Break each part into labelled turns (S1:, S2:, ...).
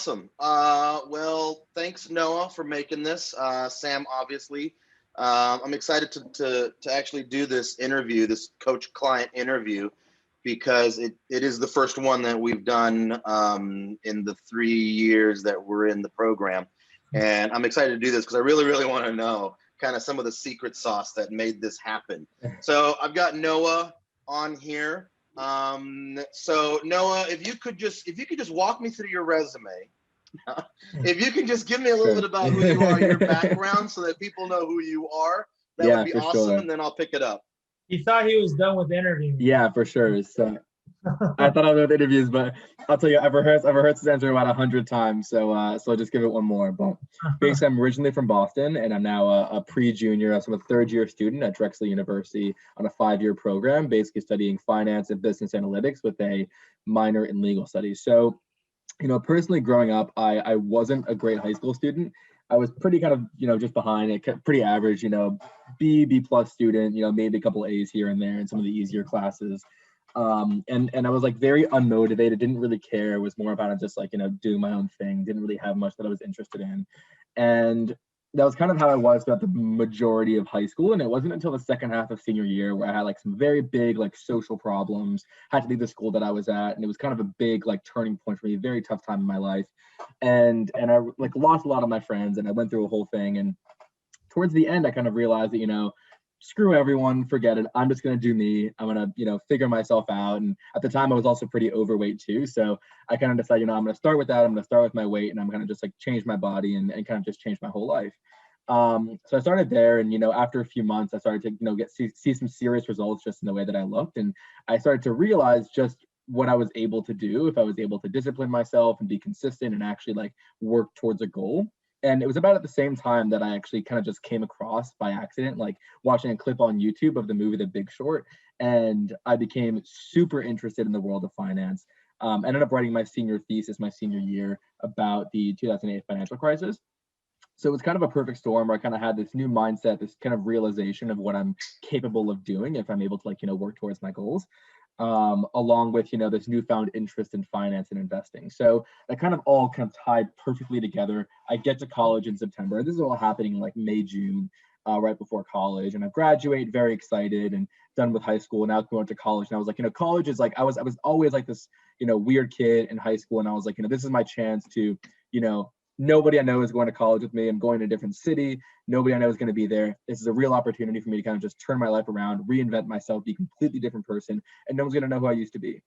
S1: Awesome. Well, thanks Noah for making this. Sam, obviously, I'm excited to actually do this interview, this coach-client interview, because it is the first one that we've done in the 3 years that we're in the program, and I'm excited to do this because I really, really want to know kind of some of the secret sauce that made this happen. So I've got Noah on here. So Noah, if you could just walk me through your resume. If you can just give me a little bit about who you are, your background, so that people know who you are, that would be awesome. Sure. And then I'll pick it up.
S2: He thought he was done with interviewing.
S3: Yeah, for sure. So I thought I was with interviews, but I'll tell you, I've rehearsed this answer about 100 times. So I'll just give it one more. But basically, I'm originally from Boston, and I'm now a pre-junior. So I'm a third-year student at Drexel University on a 5-year program, basically studying finance and business analytics with a minor in legal studies. So, personally growing up, I wasn't a great high school student. I was pretty kind of, just behind it, pretty average, B plus student, maybe a couple A's here and there in some of the easier classes. And I was like very unmotivated, didn't really care, was more about it just like, doing my own thing, didn't really have much that I was interested in. And that was kind of how I was throughout the majority of high school. And it wasn't until the second half of senior year where I had like some very big like social problems, had to leave the school that I was at. And it was kind of a big like turning point for me, a very tough time in my life. And I like lost a lot of my friends, and I went through a whole thing. And towards the end, I kind of realized that, screw everyone, forget it. I'm just going to do me. I'm going to, figure myself out. And at the time I was also pretty overweight too. So I kind of decided, I'm going to start with that. I'm going to start with my weight, and I'm going to just like change my body and kind of just change my whole life. So I started there, and, after a few months, I started to, see some serious results just in the way that I looked. And I started to realize just what I was able to do if I was able to discipline myself and be consistent and actually like work towards a goal. And it was about at the same time that I actually kind of just came across by accident, like watching a clip on YouTube of the movie The Big Short. And I became super interested in the world of finance. I ended up writing my senior thesis my senior year about the 2008 financial crisis. So it was kind of a perfect storm where I kind of had this new mindset, this kind of realization of what I'm capable of doing if I'm able to work towards my goals. Along with, this newfound interest in finance and investing. So that kind of all kind of tied perfectly together. I get to college in September. This is all happening in like May, June, right before college. And I graduate very excited and done with high school. Now going to college. And I was like, college is like, I was always like this, weird kid in high school. And I was like, this is my chance to, nobody I know is going to college with me. I'm going to a different city. Nobody I know is going to be there. This is a real opportunity for me to kind of just turn my life around, reinvent myself, be a completely different person, and no one's going to know who I used to be.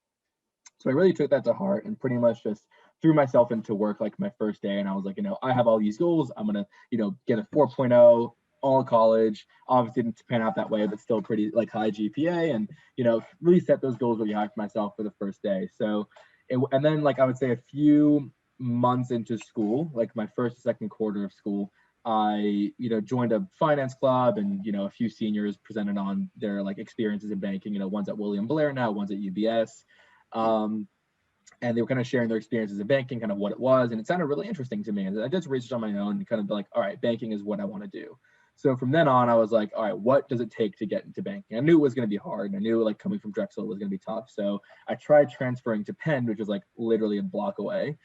S3: So I really took that to heart and pretty much just threw myself into work like my first day. And I was like, I have all these goals. I'm going to, get a 4.0 all college. Obviously didn't pan out that way, but still pretty like high GPA, and, really set those goals really high for myself for the first day. So, and then like I would say a few months into school, like my first, second quarter of school, I, joined a finance club, and, a few seniors presented on their like experiences in banking, one's at William Blair now, one's at UBS. And they were kind of sharing their experiences in banking, kind of what it was. And it sounded really interesting to me. And I did some research on my own and kind of be like, all right, banking is what I want to do. So from then on, I was like, all right, what does it take to get into banking? I knew it was going to be hard. I knew like coming from Drexel was going to be tough. So I tried transferring to Penn, which was like literally a block away.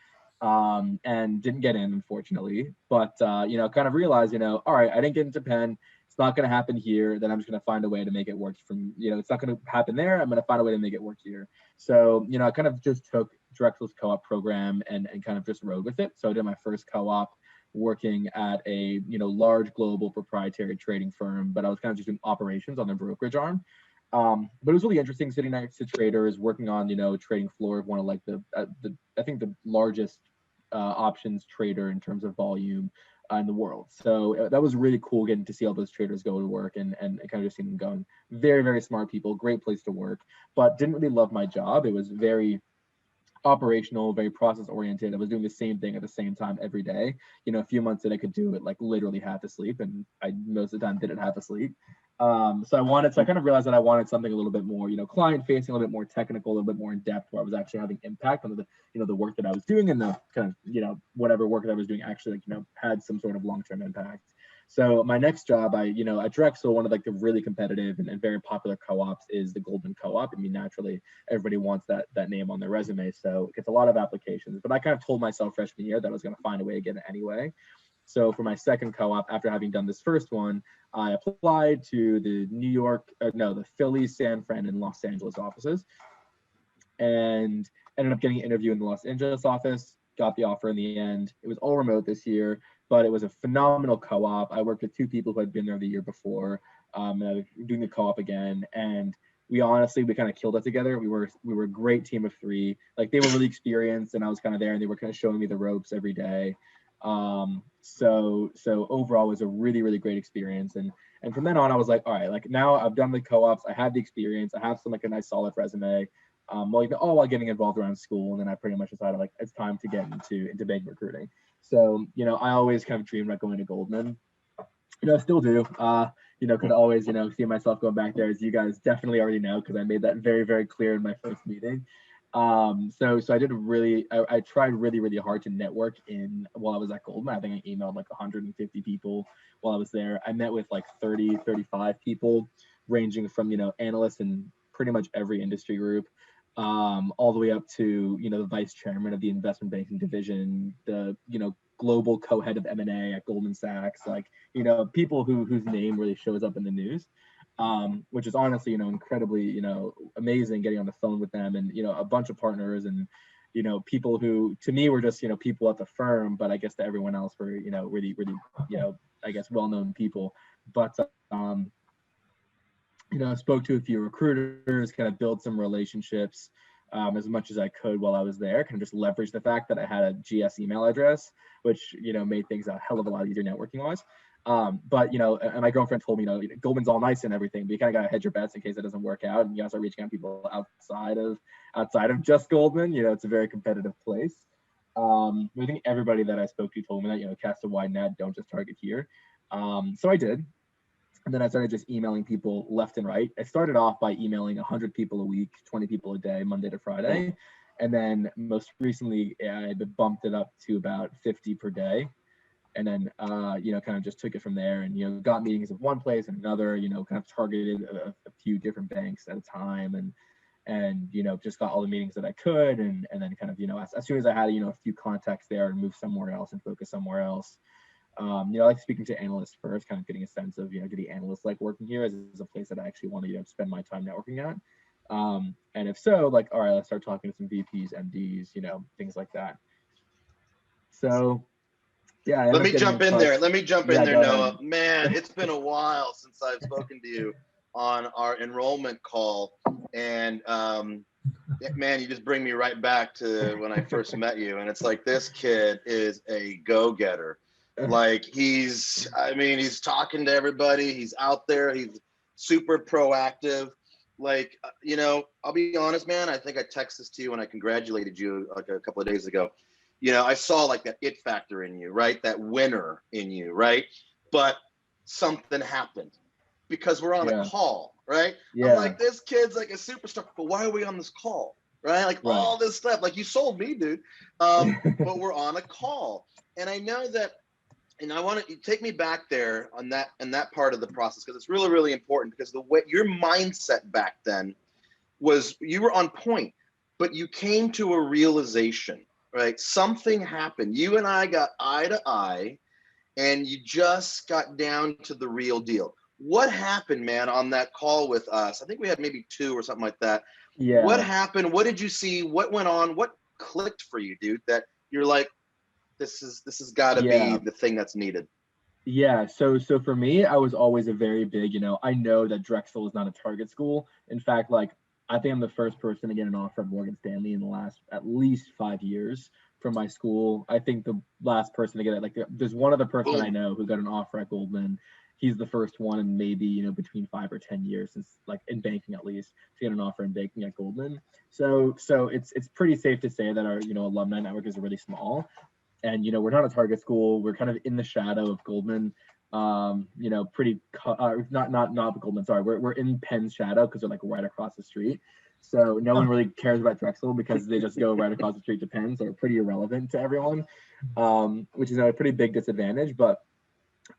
S3: And didn't get in, unfortunately, but, kind of realized, all right, I didn't get into Penn. It's not going to happen here. Then I'm just going to find a way to make it work from, it's not going to happen there. I'm going to find a way to make it work here. So, I kind of just took Drexel's co-op program and kind of just rode with it. So I did my first co-op working at a, large global proprietary trading firm, but I was kind of just doing operations on their brokerage arm. But it was really interesting sitting next to traders, working on, trading floor of one of like I think the largest options trader in terms of volume in the world. So that was really cool getting to see all those traders go to work and kind of just seeing them going. Very, very smart people, great place to work, but didn't really love my job. It was very operational, very process oriented. I was doing the same thing at the same time every day. A few months that I could do it like literally half asleep, and I most of the time didn't have to sleep. So I kind of realized that I wanted something a little bit more, client facing, a little bit more technical, a little bit more in depth, where I was actually having impact on the, the work that I was doing, and the kind of, whatever work that I was doing actually, had some sort of long-term impact. So my next job, at Drexel, one of like the really competitive and very popular co-ops is the Goldman Co-op. I mean, naturally, everybody wants that name on their resume, so it gets a lot of applications. But I kind of told myself freshman year that I was going to find a way to get it anyway. So for my second co-op, after having done this first one, I applied to the the Philly, San Fran, and Los Angeles offices, and ended up getting an interview in the Los Angeles office. Got the offer in the end. It was all remote this year, but it was a phenomenal co-op. I worked with two people who had been there the year before, and I was doing the co-op again. And we kind of killed it together. We were a great team of three. Like, they were really experienced, and I was kind of there, and they were kind of showing me the ropes every day. So overall, it was a really, really great experience. And from then on, I was like, all right, like, now I've done the co-ops, I have the experience, I have some like a nice solid resume. While getting involved around school, and then I pretty much decided like it's time to get into bank recruiting. So I always kind of dreamed about going to Goldman. Still do. Could always see myself going back there, as you guys definitely already know, because I made that very, very clear in my first meeting. So I tried really, really hard to network while I was at Goldman. I think I emailed like 150 people while I was there. I met with like 35 people, ranging from analysts in pretty much every industry group, all the way up to the vice chairman of the investment banking division, the global co-head of M&A at Goldman Sachs, like people whose name really shows up in the news, which is honestly incredibly amazing, getting on the phone with them, and a bunch of partners, and people who to me were just people at the firm, but I guess to everyone else were really, really I guess well-known people. But spoke to a few recruiters, kind of built some relationships as much as I could while I was there, kind of just leverage the fact that I had a GS email address, which, made things a hell of a lot easier networking wise. But, and my girlfriend told me, Goldman's all nice and everything, but you kind of got to hedge your bets in case it doesn't work out. And you guys are reaching out to people outside of just Goldman. It's a very competitive place. I think everybody that I spoke to told me that, cast a wide net, don't just target here. So I did. And then I started just emailing people left and right. I started off by emailing 100 people a week, 20 people a day, Monday to Friday. And then most recently, I bumped it up to about 50 per day. And then, kind of just took it from there, and, got meetings at one place and another, kind of targeted a few different banks at a time, and just got all the meetings that I could. And then kind of, as soon as I had, a few contacts there, and move somewhere else and focus somewhere else. I like speaking to analysts first, kind of getting a sense of, do the analysts like working here? Is a place that I actually want to spend my time networking at? And if so, like, all right, let's start talking to some VPs, MDs, things like that. So, yeah.
S1: Let me jump in there, Noah.
S3: Ahead.
S1: Man, it's been a while since I've spoken to you on our enrollment call. And man, you just bring me right back to when I first met you. And it's like, this kid is a go-getter. Like, he's talking to everybody. He's out there. He's super proactive. Like, I'll be honest, man. I think I texted this to you when I congratulated you like a couple of days ago. I saw like that it factor in you, right? That winner in you, right? But something happened because we're on a call, right? Yeah. I'm like, this kid's like a superstar, but why are we on this call, right? Like, right. All this stuff. Like, you sold me, dude. But we're on a call, and I know that. And I want to take me back there on that part of the process, because it's really, really important, because the way your mindset back then was, you were on point, but you came to a realization, right? Something happened. You and I got eye to eye, and you just got down to the real deal. What happened, man, on that call with us? I think we had maybe 2 or something like that. Yeah. What happened? What did you see? What went on? What clicked for you, dude, that you're like, this has got to be the thing that's needed?
S3: Yeah. So for me, I was always a very big, I know that Drexel is not a target school. In fact, like, I think I'm the first person to get an offer at Morgan Stanley in the last at least 5 years from my school. I think the last person to get it, like, there's one other person I know who got an offer at Goldman. He's the first one in maybe, between 5 or 10 years since, like, in banking at least, to get an offer in banking at Goldman. So it's pretty safe to say that our, alumni network is really small. And, we're not a target school. We're kind of in the shadow of Goldman, not Goldman, sorry. We're in Penn's shadow, because they're like right across the street. So no one really cares about Drexel, because they just go right across the street to Penn. So they're pretty irrelevant to everyone, which is a pretty big disadvantage. But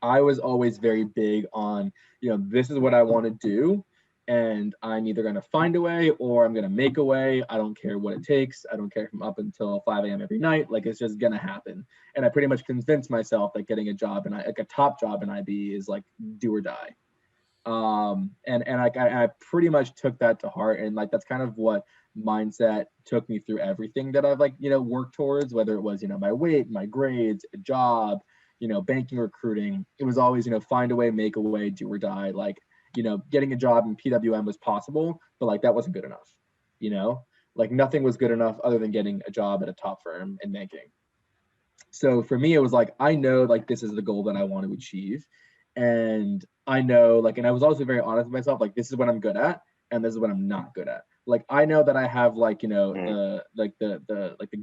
S3: I was always very big on, this is what I want to do. And I'm either going to find a way or I'm going to make a way. I don't care what it takes. I don't care if I'm up until 5 a.m. every night. Like, it's just going to happen. And I pretty much convinced myself that getting a job and like a top job in IB is like do or die. And I pretty much took that to heart. And like, that's kind of what mindset took me through everything that I've worked towards, whether it was, my weight, my grades, a job, banking, recruiting. It was always, find a way, make a way, do or die. Like, getting a job in PWM was possible, but like that wasn't good enough, like nothing was good enough other than getting a job at a top firm in banking. So for me, it was like, I know like this is the goal that I want to achieve. And I know like, and I was also very honest with myself, like this is what I'm good at and this is what I'm not good at. Like, I know that I have like, the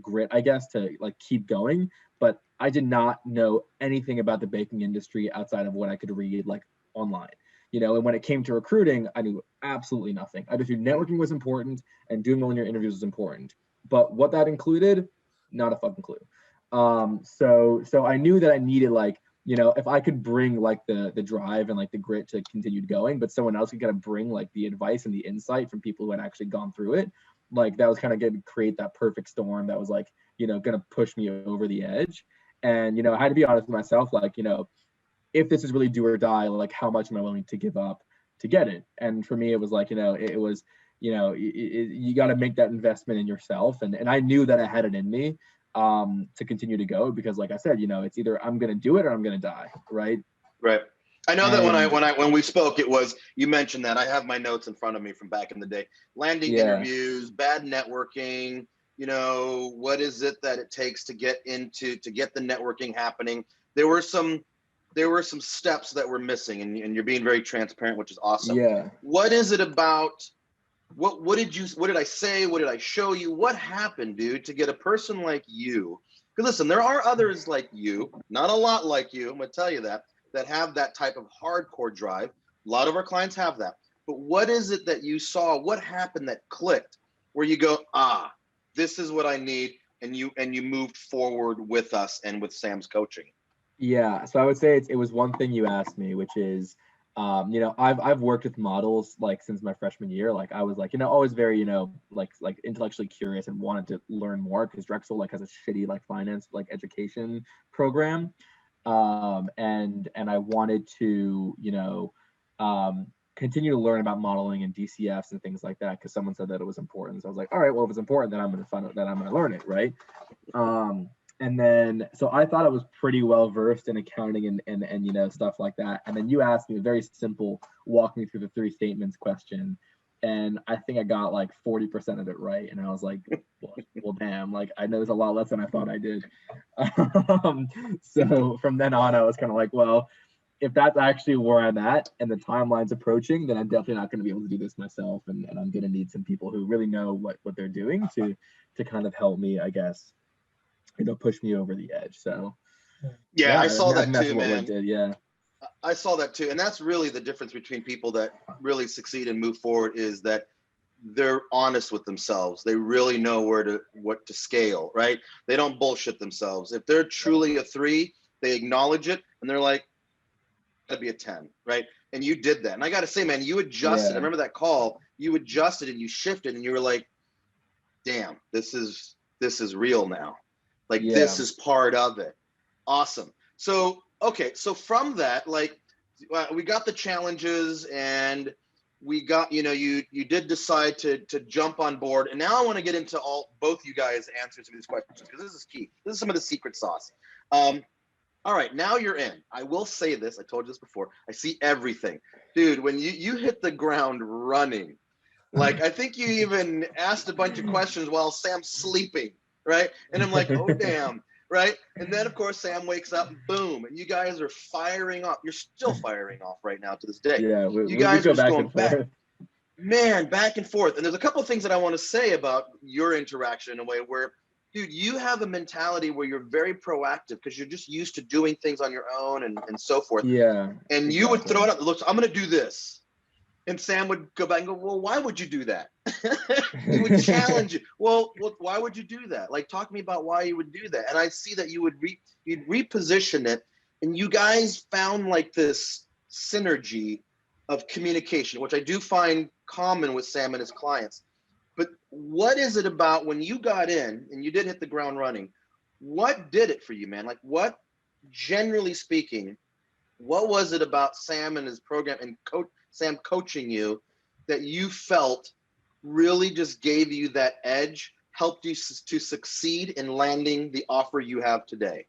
S3: grit, I guess, to like keep going, but I did not know anything about the banking industry outside of what I could read like online. And when it came to recruiting, I knew absolutely nothing. I just knew networking was important and doing well in your interviews was important. But what that included, not a fucking clue. So I knew that I needed like, if I could bring like the drive and like the grit to continue going, but someone else could kind of bring like the advice and the insight from people who had actually gone through it, like that was kind of going to create that perfect storm that was like, going to push me over the edge. And, I had to be honest with myself, like, if this is really do or die, like how much am I willing to give up to get it? And for me, it was like, it was, you got to make that investment in yourself. And I knew that I had it in me to continue to go, because like I said, it's either I'm going to do it or I'm going to die. Right.
S1: I know that when we spoke, it was, you mentioned that. I have my notes in front of me from back in the day, landing interviews, bad networking, what is it that it takes to get the networking happening? There were some steps that were missing, and you're being very transparent, which is awesome.
S3: Yeah.
S1: What is it about? What did I say? What did I show you? What happened, dude, to get a person like you? Because listen, there are others like you, not a lot like you, I'm gonna tell you that have that type of hardcore drive. A lot of our clients have that. But what is it that you saw? What happened that clicked where you go, this is what I need, and you moved forward with us and with Sam's coaching?
S3: Yeah, so I would say it was one thing you asked me, which is, I've worked with models like since my freshman year. Like I was like, always very, like intellectually curious and wanted to learn more, because Drexel like has a shitty like finance like education program, and I wanted to continue to learn about modeling and DCFs and things like that, because someone said that it was important. So I was like, all right, well, if it's important, then I'm going to find out that I'm going to learn it, right? And then, so I thought I was pretty well versed in accounting and stuff like that. And then you asked me a very simple walk me through the 3 statements question. And I think I got like 40% of it right. And I was like, well, damn, like I know there's a lot less than I thought I did. So from then on, I was kind of like, well, if that's actually where I'm at and the timeline's approaching, then I'm definitely not going to be able to do this myself. And I'm going to need some people who really know what they're doing to kind of help me, I guess, push me over the edge. So
S1: yeah, I saw that too, man.
S3: Yeah,
S1: I saw that too. And that's really the difference between people that really succeed and move forward, is that they're honest with themselves. They really know what to scale, right? They don't bullshit themselves. If they're truly a 3, they acknowledge it and they're like, that'd be a 10, right? And you did that. And I got to say, man, you adjusted. I remember that call, you adjusted and you shifted and you were like, damn, this is real now. Like, this is part of it. Awesome. So, okay. So from that, like, we got the challenges and we got, you did decide to jump on board. And now I want to get into both you guys' answers to these questions, because this is key. This is some of the secret sauce. All right, now you're in. I will say this. I told you this before. I see everything. Dude, when you hit the ground running, like, I think you even asked a bunch of questions while Sam's sleeping. Right. And I'm like, oh, damn. Right. And then, of course, Sam wakes up and boom. And you guys are firing off. You're still firing off right now to this day.
S3: Yeah.
S1: You guys are going back. Man, back and forth. And there's a couple of things that I want to say about your interaction in a way where, dude, you have a mentality where you're very proactive because you're just used to doing things on your own and so forth.
S3: Yeah.
S1: And
S3: exactly.
S1: You would throw it up. Look, I'm going to do this. And Sam would go back and go, well, why would you do that? He would challenge you. Well, why would you do that? Like, talk to me about why you would do that. And I see that you'd reposition it and you guys found like this synergy of communication, which I do find common with Sam and his clients. But what is it about when you got in and you did hit the ground running? What did it for you, man? Like, what, generally speaking, what was it about Sam and his program and Sam coaching you that you felt really just gave you that edge, helped you to succeed in landing the offer you have today?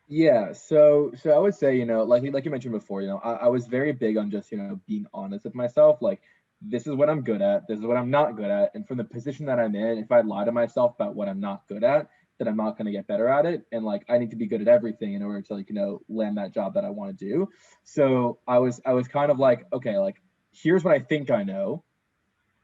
S3: Yeah, so I would say, like you mentioned before, I was very big on just, being honest with myself. Like, this is what I'm good at, this is what I'm not good at. And from the position that I'm in, if I lie to myself about what I'm not good at, then I'm not going to get better at it. And like, I need to be good at everything in order to, like, land that job that I want to do. So I was kind of like, okay, like, here's what I think I know,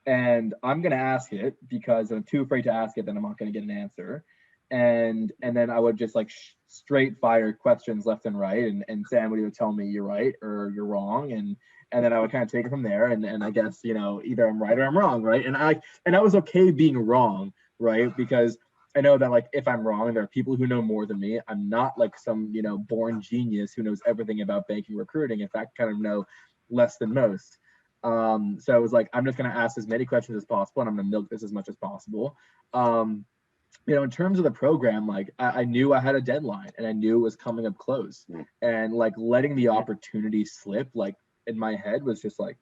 S3: and I'm going to ask it, because I'm too afraid to ask it, then I'm not going to get an answer. And then I would just like straight fire questions left and right, and Sam would either tell me you're right or you're wrong, and then I would kind of take it from there, and I guess, either I'm right or I'm wrong, right? And I was okay being wrong, right? Because I know that, like, if I'm wrong, there are people who know more than me. I'm not like some, born genius who knows everything about banking recruiting. In fact, kind of know less than most. So I was like, I'm just going to ask as many questions as possible, and I'm going to milk this as much as possible. In terms of the program, like, I knew I had a deadline, and I knew it was coming up close, and like letting the opportunity slip, like, in my head was just like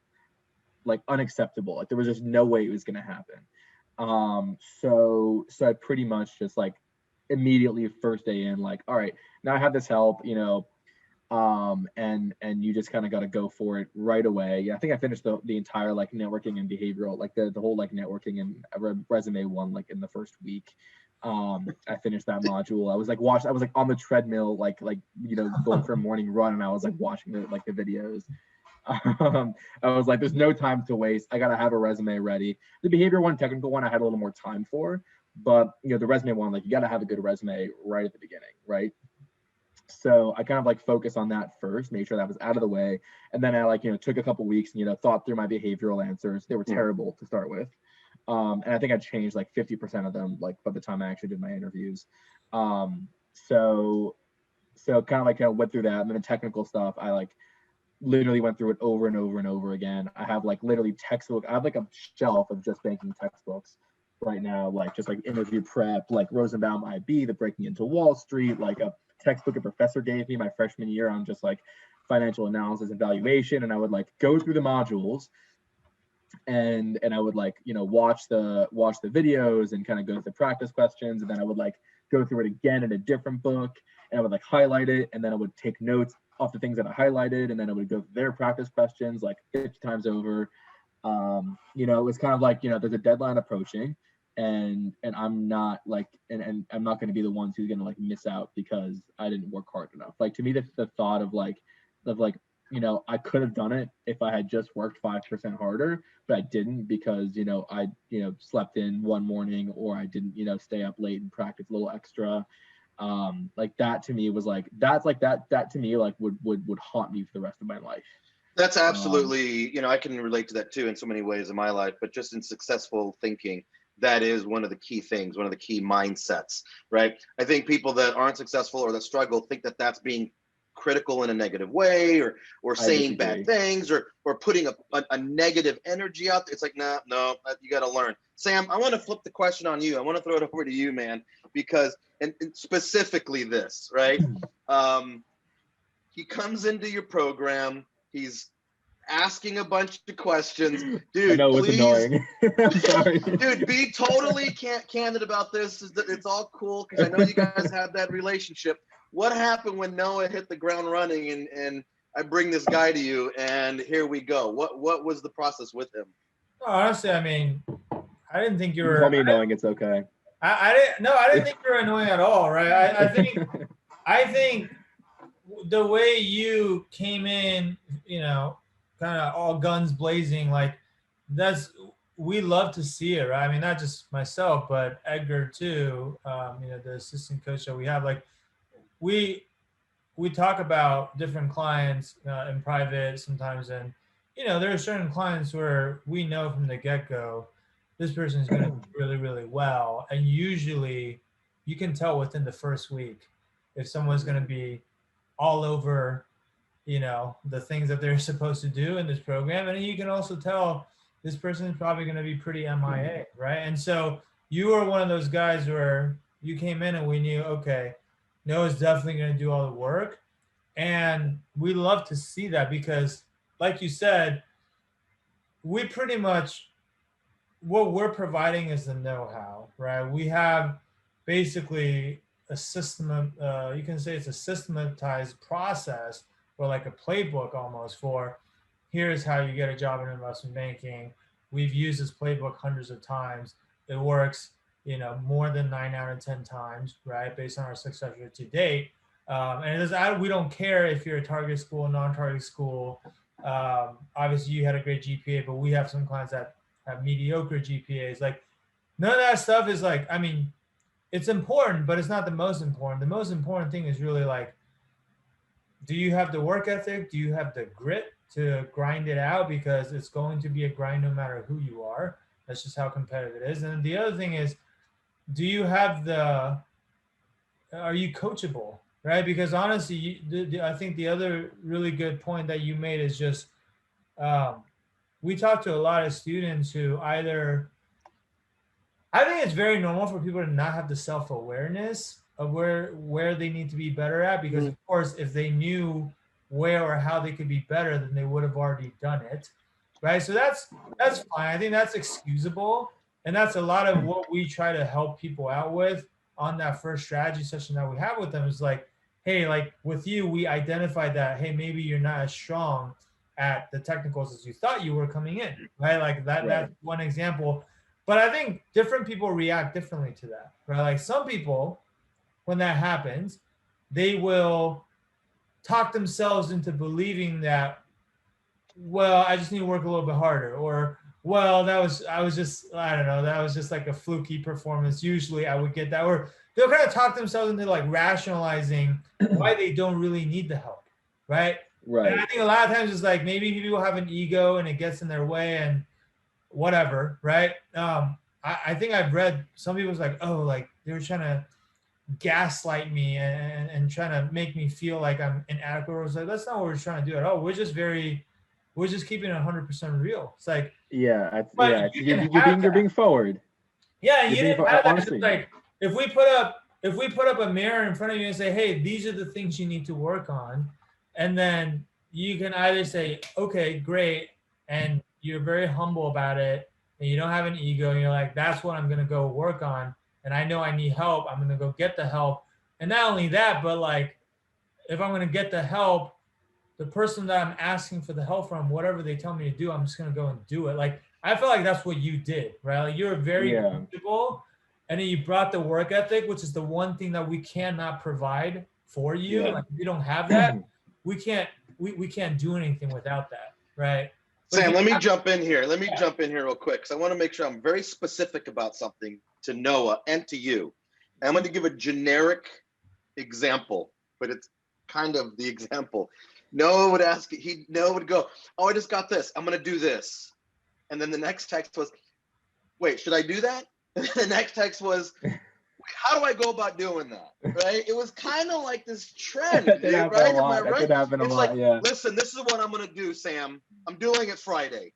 S3: unacceptable. Like, there was just no way it was going to happen. So I pretty much just like immediately first day in, like, all right, now I have this help, and you just kind of got to go for it right away. Yeah, I think I finished the entire like networking and behavioral, like the whole like networking and resume one, like in the first week. I finished that module. I was like on the treadmill, like going for a morning run, and I was like watching the videos. I was like, there's no time to waste. I gotta have a resume ready. The behavior one, technical one, I had a little more time for, but the resume one, like, you gotta have a good resume right at the beginning, right? So I kind of like focus on that first, make sure that was out of the way. And then I like, took a couple weeks and, thought through my behavioral answers. They were terrible to start with. And I think I changed like 50% of them, like, by the time I actually did my interviews. So kind of went through that. And then the technical stuff, I like literally went through it over and over and over again. I have like literally textbook. I have like a shelf of just banking textbooks right now, like just like interview prep, like Rosenbaum IB, the Breaking into Wall Street, like a textbook a professor gave me my freshman year on just like financial analysis and valuation. And I would like go through the modules, and I would like, watch the videos and kind of go through the practice questions. And then I would like go through it again in a different book, and I would like highlight it. And then I would take notes off the things that I highlighted. And then I would go through their practice questions like 50 times over. It was kind of like, there's a deadline approaching, and I'm not like, and I'm not going to be the ones who's going to like miss out because I didn't work hard enough. Like, to me, the thought of like, I could have done it if I had just worked 5% harder, but I didn't, because, I, slept in one morning, or I didn't, stay up late and practice a little extra. Like, that to me was like, that to me, like, would haunt me for the rest of my life.
S1: That's absolutely, I can relate to that too in so many ways in my life, but just in successful thinking, that is one of the key things, one of the key mindsets, right? I think people that aren't successful or that struggle think that that's being critical in a negative way, or saying bad things, or putting a negative energy out there. It's like, no, you got to learn. Sam, I want to flip the question on you. I want to throw it over to you, man, because, and specifically this, right? He comes into your program, he's asking a bunch of questions. Dude, I know, please, annoying. I'm sorry. Dude, be totally candid about this. It's all cool, because I know you guys have that relationship. What happened when Noah hit the ground running, and I bring this guy to you, and here we go? What was the process with him?
S2: Honestly, I mean, I didn't think you were.
S3: Call me annoying. It's okay.
S2: I didn't think you were annoying at all, right? I think the way you came in, kind of all guns blazing, like, we love to see it, right? I mean, not just myself, but Edgar too. The assistant coach that we have, like, we talk about different clients in private sometimes, and there are certain clients where we know from the get-go this person is going to do really, really well, and usually you can tell within the first week if someone's going to be all over, the things that they're supposed to do in this program. And you can also tell this person is probably going to be pretty MIA, right? And so you were one of those guys where you came in and we knew, okay, Noah's definitely going to do all the work. And we love to see that because, like you said, we pretty much, what we're providing is the know-how, right? We have basically a system, you can say it's a systematized process or like a playbook almost for here's how you get a job in investment banking. We've used this playbook hundreds of times. It works, more than 9 out of 10 times, right? Based on our success rate to date. And we don't care if you're a target school, non-target school. Obviously you had a great GPA, but we have some clients that have mediocre GPAs. Like none of that stuff is like, it's important, but it's not the most important. The most important thing is really like, do you have the work ethic? Do you have the grit to grind it out? Because it's going to be a grind no matter who you are. That's just how competitive it is. And the other thing is, do you have are you coachable, right? Because honestly, I think the other really good point that you made is just, we talk to a lot of students who I think it's very normal for people to not have the self-awareness of where they need to be better at, because of course, if they knew where or how they could be better, then they would have already done it, right? So that's fine. I think that's excusable. And that's a lot of what we try to help people out with on that first strategy session that we have with them is like, hey, like with you, we identified that, hey, maybe you're not as strong at the technicals as you thought you were coming in, right? Like that's one example. But I think different people react differently to that, right? Like some people, when that happens, they will talk themselves into believing that, well, I just need to work a little bit harder, or, well, I was just like a fluky performance. Usually I would get that, or they'll kind of talk themselves into like rationalizing why they don't really need the help, right?
S3: Right.
S2: And I think a lot of times it's like maybe people have an ego and it gets in their way and whatever, right? I think I've read some people's like, oh, like they were trying to gaslight me and trying to make me feel like I'm inadequate. I was like, that's not what we're trying to do at all. We're just keeping it 100% real. It's like,
S3: yeah, you're being forward.
S2: Yeah, and you didn't have that. Honestly. Like if we put up a mirror in front of you and say, hey, these are the things you need to work on, and then you can either say, okay, great, and you're very humble about it, and you don't have an ego, and you're like, that's what I'm gonna go work on, and I know I need help, I'm gonna go get the help. And not only that, but like if I'm gonna get the help, the person that I'm asking for the help from, whatever they tell me to do, I'm just gonna go and do it. Like I feel like that's what you did, right? Like you're very comfortable, and then you brought the work ethic, which is the one thing that we cannot provide for you. Like if you don't have that, we can't do anything without that, right? But
S1: Sam, let me jump in here. Let me jump in here real quick, because I want to make sure I'm very specific about something to Noah and to you. And I'm going to give a generic example, but it's kind of the example. Noah would Noah would go, oh, I just got this. I'm going to do this. And then the next text was, wait, should I do that? And the next text was, how do I go about doing that? Right? It was kind of like this trend, dude, right? Am I right? It's like, listen, this is what I'm going to do, Sam. I'm doing it Friday.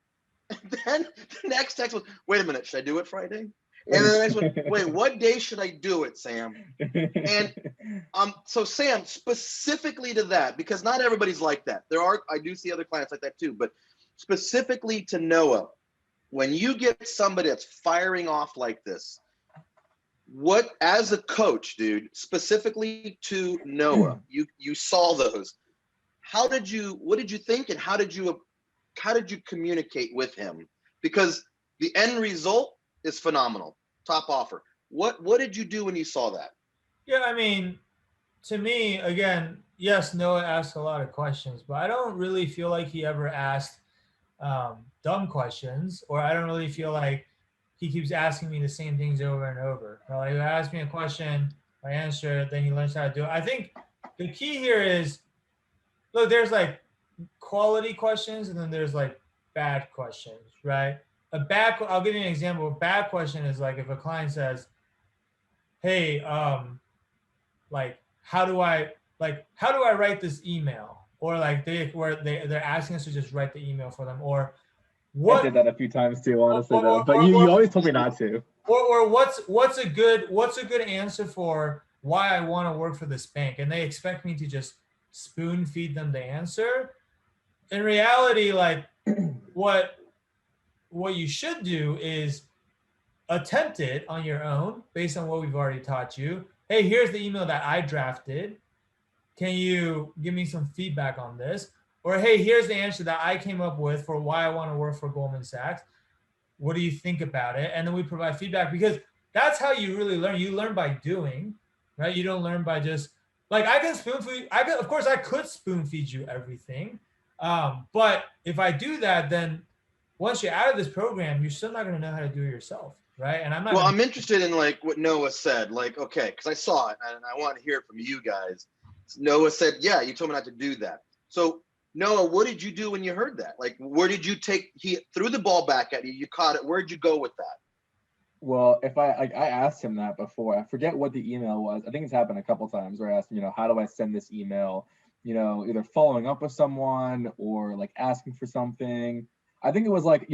S1: And then the next text was, wait a minute, should I do it Friday? And then the next one, wait, what day should I do it, Sam? And so Sam, specifically to that, because not everybody's like that. I do see other clients like that too, but specifically to Noah, when you get somebody that's firing off like this, what, as a coach, dude, specifically to Noah, you saw those. What did you think, and how did you communicate with him? Because the end result is phenomenal. Top offer. What did you do when you saw that?
S2: Yeah, I mean, to me, again, yes, Noah asked a lot of questions, but I don't really feel like he ever asked dumb questions, or I don't really feel like he keeps asking me the same things over and over. Like, he asks me a question, I answer it, then he learns how to do it. I think the key here is, look, there's like quality questions, and then there's like bad questions, right? I'll give you an example. A bad question is like if a client says, hey, like, how do I like, how do I write this email? Or like they're asking us to just write the email for them, or what?
S3: I did that a few times too, honestly,
S2: or,
S3: though. But you always told me not to.
S2: Or what's a good answer for why I want to work for this bank? And they expect me to just spoon feed them the answer. In reality, like what you should do is attempt it on your own based on what we've already taught you. Hey, here's the email that I drafted. Can you give me some feedback on this? Or hey, here's the answer that I came up with for why I want to work for Goldman Sachs. What do you think about it? And then we provide feedback, because that's how you really learn. You learn by doing, right? You don't learn by just like, I can spoon feed. Of course, I could spoon feed you everything. But if I do that, then once you're out of this program, you're still not going to know how to do it yourself, right? And I'm not.
S1: Well, I'm interested in like what Noah said. Like, okay, because I saw it and I want to hear it from you guys. Noah said, "Yeah, you told me not to do that." So, Noah, what did you do when you heard that? Like, where did you take? He threw the ball back at you. You caught it. Where'd you go with that?
S3: Well, if I asked him that before, I forget what the email was. I think it's happened a couple times where I asked him, how do I send this email? Either following up with someone or like asking for something. I think it was like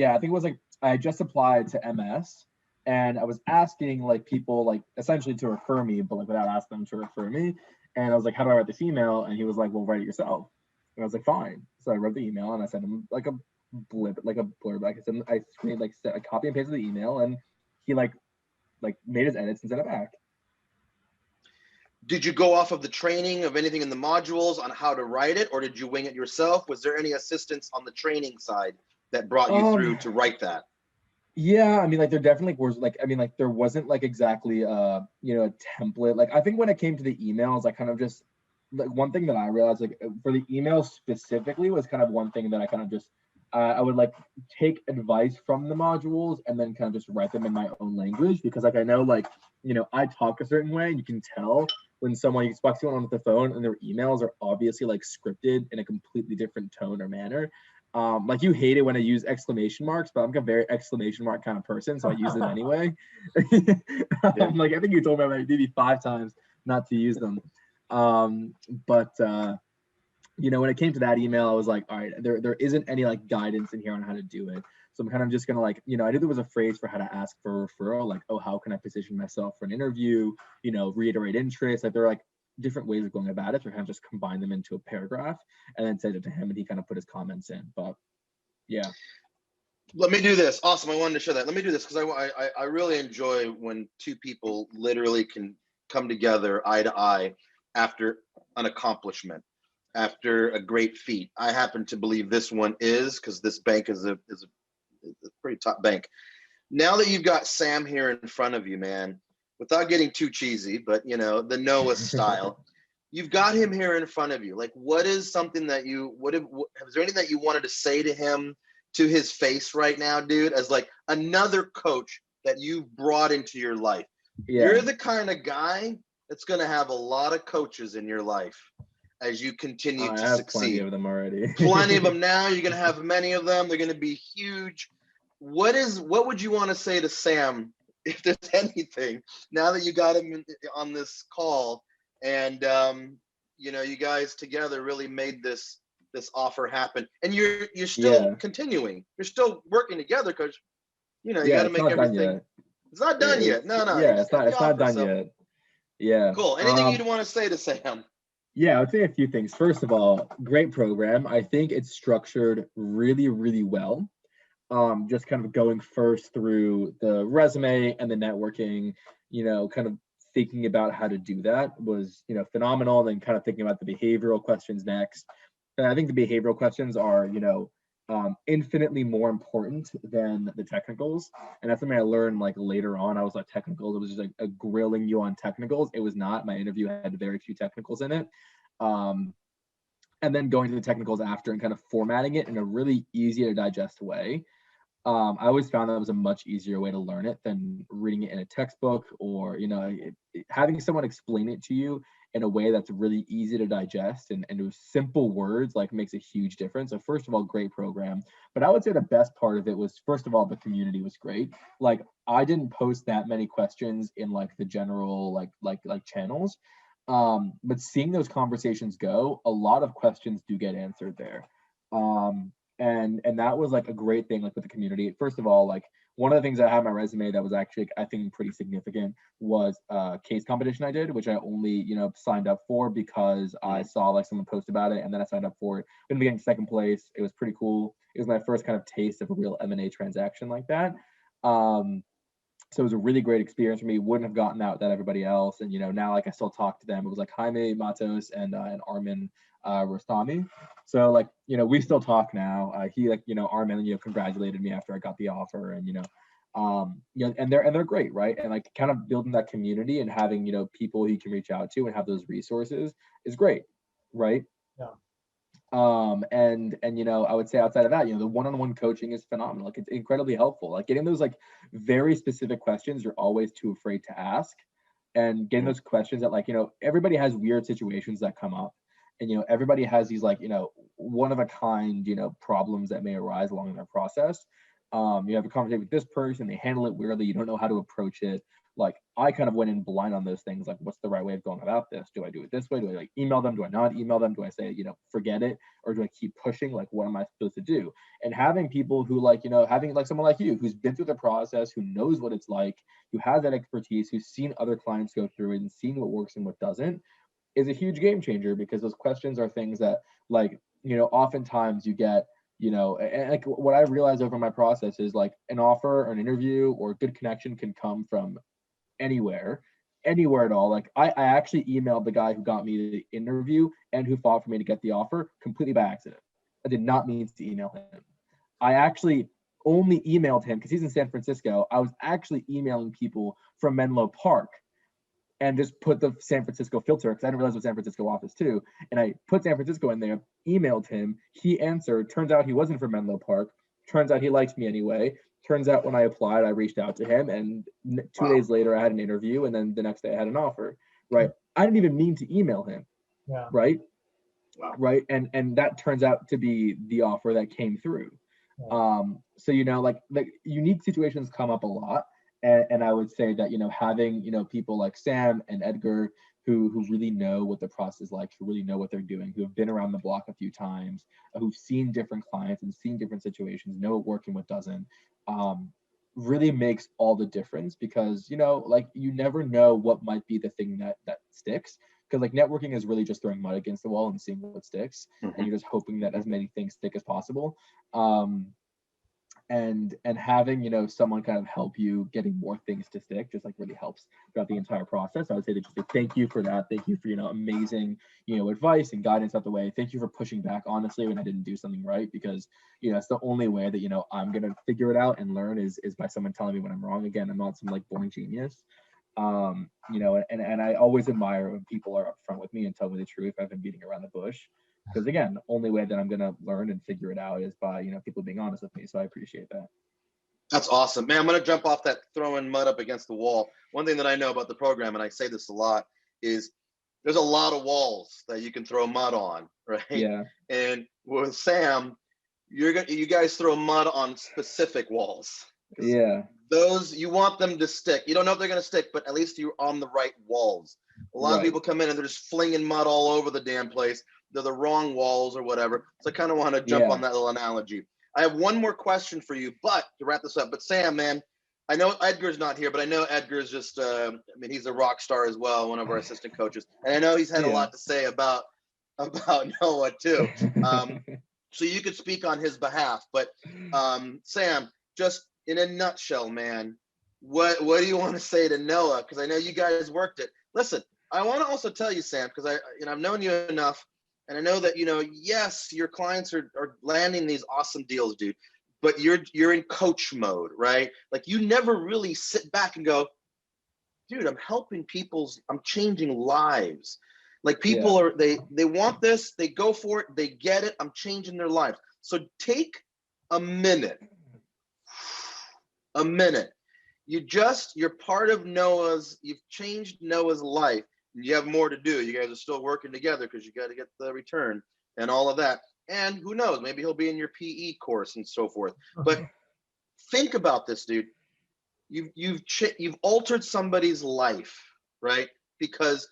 S3: I just applied to MS and I was asking like people like essentially to refer me, but like without asking them to refer me. And I was like, how do I write this email? And he was like, well, write it yourself. And I was like, fine. So I wrote the email and I sent him like a blurb. I made like a copy and pasted the email, and he like made his edits and sent it back.
S1: Did you go off of the training of anything in the modules on how to write it, or did you wing it yourself? Was there any assistance on the training side that brought you through to write that?
S3: Yeah, I mean, like there definitely was there wasn't like exactly a template. Like I think when it came to the emails, I kind of just like one thing that I realized like for the emails specifically was kind of one thing that I kind of just I would like take advice from the modules and then kind of just write them in my own language, because like I know like I talk a certain way and you can tell when someone you speak to someone on the phone and their emails are obviously like scripted in a completely different tone or manner. Like you hate it when I use exclamation marks, but I'm a very exclamation mark kind of person, so I use them anyway. Like I think you told me about maybe 5 times not to use them. But when it came to that email, I was like, all right, there isn't any like guidance in here on how to do it. So I'm kind of just gonna like, I knew there was a phrase for how to ask for a referral, like, oh, how can I position myself for an interview? Reiterate interest. Like there are like different ways of going about it. So I kind of just combine them into a paragraph and then send it to him, and he kind of put his comments in. But yeah.
S1: Let me do this. Awesome. I wanted to show that. Let me do this because I really enjoy when two people literally can come together eye to eye after an accomplishment, after a great feat. I happen to believe this one is, because this bank is a pretty top bank. Now that you've got Sam here in front of you, man, without getting too cheesy, but the Noah style, you've got him here in front of you. Like, what is something that is there anything that you wanted to say to him, to his face right now, dude, as like another coach that you've brought into your life? Yeah. You're the kind of guy that's going to have a lot of coaches in your life as you continue to succeed.
S3: Plenty of them already.
S1: Plenty of them now. You're going to have many of them. They're going to be huge. What would you want to say to Sam, if there's anything, now that you got him on this call and you guys together really made this offer happen, and you're still continuing, you're still working together, because you got to make everything. It's not done yet. No.
S3: Yeah, it's not done yet. Yeah.
S1: Cool. Anything you'd want to say to Sam?
S3: Yeah, I would say a few things. First of all, great program. I think it's structured really, really well. Just kind of going first through the resume and the networking, kind of thinking about how to do that was, phenomenal. Then kind of thinking about the behavioral questions next. And I think the behavioral questions are, infinitely more important than the technicals. And that's something I learned like later on. I was like, technicals, it was just like a grilling you on technicals. It was not. My interview had very few technicals in it. And then going to the technicals after and kind of formatting it in a really easy to digest way. I always found that was a much easier way to learn it than reading it in a textbook, or having someone explain it to you in a way that's really easy to digest and with simple words like makes a huge difference. So first of all, great program. But I would say the best part of it was, first of all, the community was great. Like I didn't post that many questions in like the general like channels. But seeing those conversations go, a lot of questions do get answered there. And that was like a great thing, like with the community. First of all, like one of the things I had on my resume that was actually, I think, pretty significant was a case competition I did, which I only, signed up for because I saw like someone post about it, and then I signed up for it. Ended up getting second place. It was pretty cool. It was my first kind of taste of a real M&A transaction like that. So it was a really great experience for me. Wouldn't have gotten that without everybody else. And, now like I still talk to them. It was like Jaime Matos and Armin Rostami. So like, we still talk now. He like, Armin, congratulated me after I got the offer, and, and they're great. Right. And like kind of building that community and having, people you can reach out to and have those resources is great. Right.
S2: Yeah.
S3: And I would say outside of that, the one-on-one coaching is phenomenal. Like it's incredibly helpful. Like getting those like very specific questions you're always too afraid to ask, and getting those questions that like, everybody has weird situations that come up, and everybody has these like, one of a kind, problems that may arise along their process. You have a conversation with this person, they handle it weirdly, you don't know how to approach it. Like I kind of went in blind on those things. Like, what's the right way of going about this? Do I do it this way? Do I like email them? Do I not email them? Do I say, forget it? Or do I keep pushing? Like, what am I supposed to do? And having people who like, having like someone like you who's been through the process, who knows what it's like, who has that expertise, who's seen other clients go through it and seen what works and what doesn't, is a huge game changer, because those questions are things that like, oftentimes you get, and like what I realized over my process is like an offer or an interview or a good connection can come from anywhere at all. Like I actually emailed the guy who got me the interview and who fought for me to get the offer completely by accident. I did not mean to email him. I actually only emailed him because he's in San Francisco. I was actually emailing people from Menlo Park and just put the San Francisco filter, because I didn't realize it was San Francisco office too. And I put San Francisco in there, emailed him, he answered. Turns out he wasn't from Menlo Park. Turns out he liked me anyway. Turns out when I applied, I reached out to him, and 2 days later I had an interview, and then the next day I had an offer. Right? I didn't even mean to email him.
S2: Yeah.
S3: Right?
S1: Wow.
S3: Right? And that turns out to be the offer that came through.
S2: Yeah.
S3: So like unique situations come up a lot, and I would say that having people like Sam and Edgar who really know what the process is like, who really know what they're doing, who have been around the block a few times, who've seen different clients and seen different situations, know what works and what doesn't, really makes all the difference, because like you never know what might be the thing that sticks, because like networking is really just throwing mud against the wall and seeing what sticks, and you're just hoping that as many things stick as possible. And having someone kind of help you getting more things to stick just like really helps throughout the entire process. I would say that just like, thank you for that. Thank you for amazing advice and guidance out the way. Thank you for pushing back honestly when I didn't do something right, because it's the only way that I'm gonna figure it out and learn is by someone telling me when I'm wrong. Again, I'm not some like born genius. And I always admire when people are upfront with me and tell me the truth. I've been beating around the bush. Because again, the only way that I'm gonna learn and figure it out is by people being honest with me. So I appreciate that.
S1: That's awesome, man. I'm gonna jump off that throwing mud up against the wall. One thing that I know about the program, and I say this a lot, is there's a lot of walls that you can throw mud on, right?
S3: Yeah.
S1: And with Sam, you guys throw mud on specific walls.
S3: Yeah.
S1: Those, you want them to stick. You don't know if they're gonna stick, but at least you're on the right walls. A lot of people come in and they're just flinging mud all over the damn place. They're the wrong walls or whatever. So I kind of want to jump on that little analogy. I have one more question for you, but to wrap this up. But Sam, man, I know Edgar's not here, but I know Edgar's just, he's a rock star as well, one of our assistant coaches. And I know he's had a lot to say about Noah too. So you could speak on his behalf. But Sam, just in a nutshell, man, what do you want to say to Noah? Because I know you guys worked it. Listen, I want to also tell you, Sam, because I've known you enough. And I know that, yes, your clients are landing these awesome deals, dude, but you're in coach mode, right? Like you never really sit back and go, dude, I'm changing lives. Like people they want this, they go for it, they get it. I'm changing their lives. So take a minute. You're part of you've changed Noah's life. You have more to do. You guys are still working together because you got to get the return and all of that. And who knows, maybe he'll be in your PE course and so forth. But think about this, dude. You've altered somebody's life, right? Because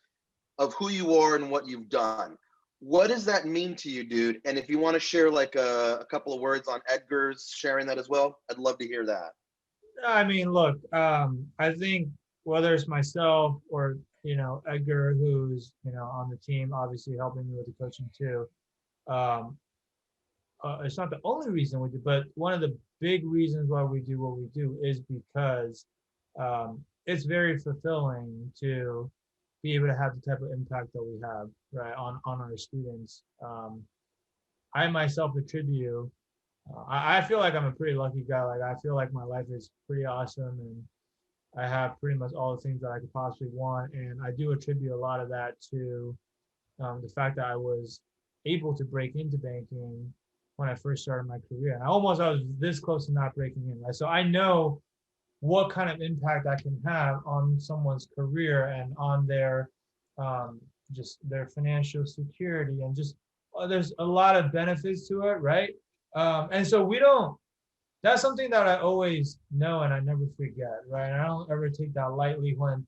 S1: of who you are and what you've done. What does that mean to you, dude? And if you want to share like a couple of words on Edgar's sharing that as well, I'd love to hear that.
S2: I mean, look, I think whether it's myself or, Edgar, who's, on the team, obviously helping me with the coaching too. It's not the only reason we do, but one of the big reasons why we do what we do is because it's very fulfilling to be able to have the type of impact that we have, right, on our students. I myself attribute, I feel like I'm a pretty lucky guy. Like, I feel like my life is pretty awesome, and I have pretty much all the things that I could possibly want. And I do attribute a lot of that to the fact that I was able to break into banking when I first started my career. And I was this close to not breaking in, right? So I know what kind of impact I can have on someone's career and on their just their financial security, and just there's a lot of benefits to it, right? And so that's something that I always know and I never forget, right? And I don't ever take that lightly when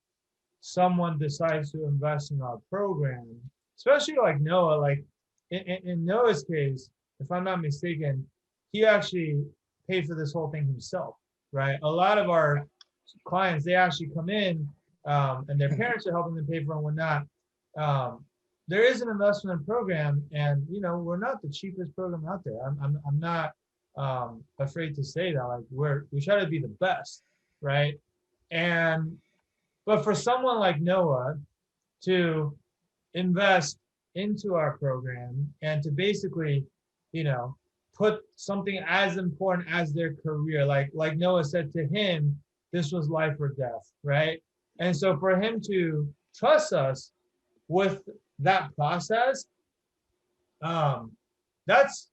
S2: someone decides to invest in our program, especially like Noah. Like in Noah's case, if I'm not mistaken, he actually paid for this whole thing himself, right? A lot of our clients, they actually come in and their parents are helping them pay for it and whatnot. There is an investment program, and we're not the cheapest program out there. I'm not afraid to say that. Like, we try to be the best, right? But for someone like Noah to invest into our program and to basically, put something as important as their career, like Noah said, to him, this was life or death, right? And so for him to trust us with that process, that's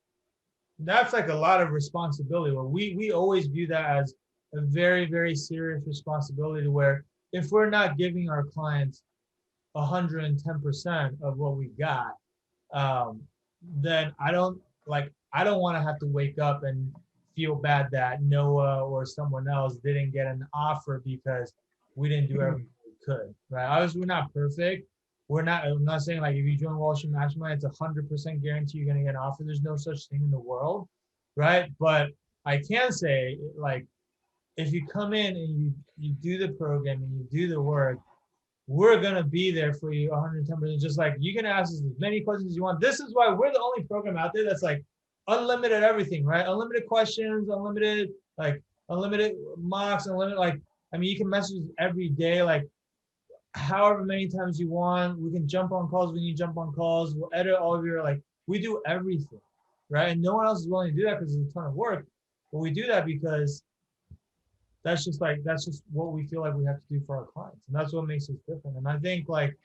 S2: like a lot of responsibility. Where we always view that as a very, very serious responsibility, where if we're not giving our clients 110% of what we got, then I don't want to have to wake up and feel bad that Noah or someone else didn't get an offer because we didn't do everything we could, right? Obviously, we're not perfect. I'm not saying like if you join Wall Street Mastermind, it's 100% guarantee you're going to get an offer. There's no such thing in the world, right? But I can say, like, if you come in and you do the program and you do the work, we're going to be there for you 110%. Just like you can ask us as many questions as you want. This is why we're the only program out there that's like unlimited everything, right? Unlimited questions, unlimited mocks, unlimited, like, I mean, you can message every day, like however many times you want. We can jump on calls when you jump on calls. We'll edit all of your, like, we do everything, right? And no one else is willing to do that because it's a ton of work. But we do that because that's just what we feel like we have to do for our clients. And that's what makes us different. And I think, like,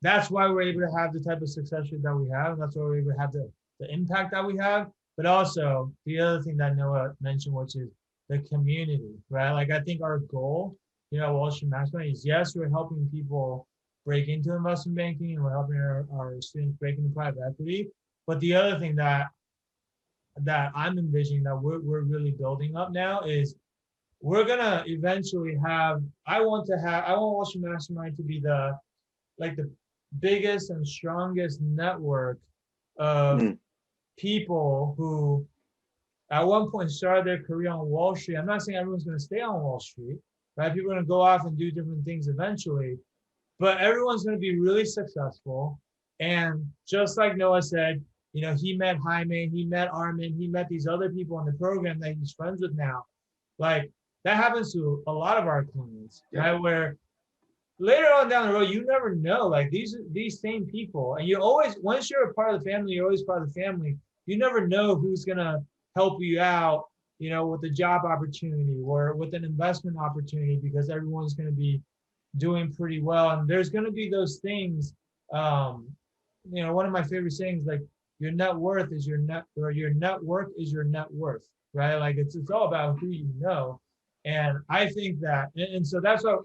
S2: that's why we're able to have the type of success rate that we have. And that's why we're able to have the impact that we have. But also the other thing that Noah mentioned, which is the community, right? Like, I think our goal, Wall Street Mastermind, is, yes, we're helping people break into investment banking and we're helping our students break into private equity. But the other thing that I'm envisioning that we're really building up now is we're gonna eventually have, I want Wall Street Mastermind to be the biggest and strongest network of people who at one point started their career on Wall Street. I'm not saying everyone's gonna stay on Wall Street, right? People are gonna go off and do different things eventually, but everyone's gonna be really successful. And just like Noah said, he met Jaime, he met Armin, he met these other people in the program that he's friends with now. Like, that happens to a lot of our clients, right? Where later on down the road, you never know, like, these same people, and you always, once you're a part of the family, you're always part of the family. You never know who's gonna help you out, with a job opportunity or with an investment opportunity, because everyone's gonna be doing pretty well. And there's gonna be those things, one of my favorite sayings, like, your net worth is your net, or your network is your net worth, right? Like, it's all about who you know. And I think that, and so that's what,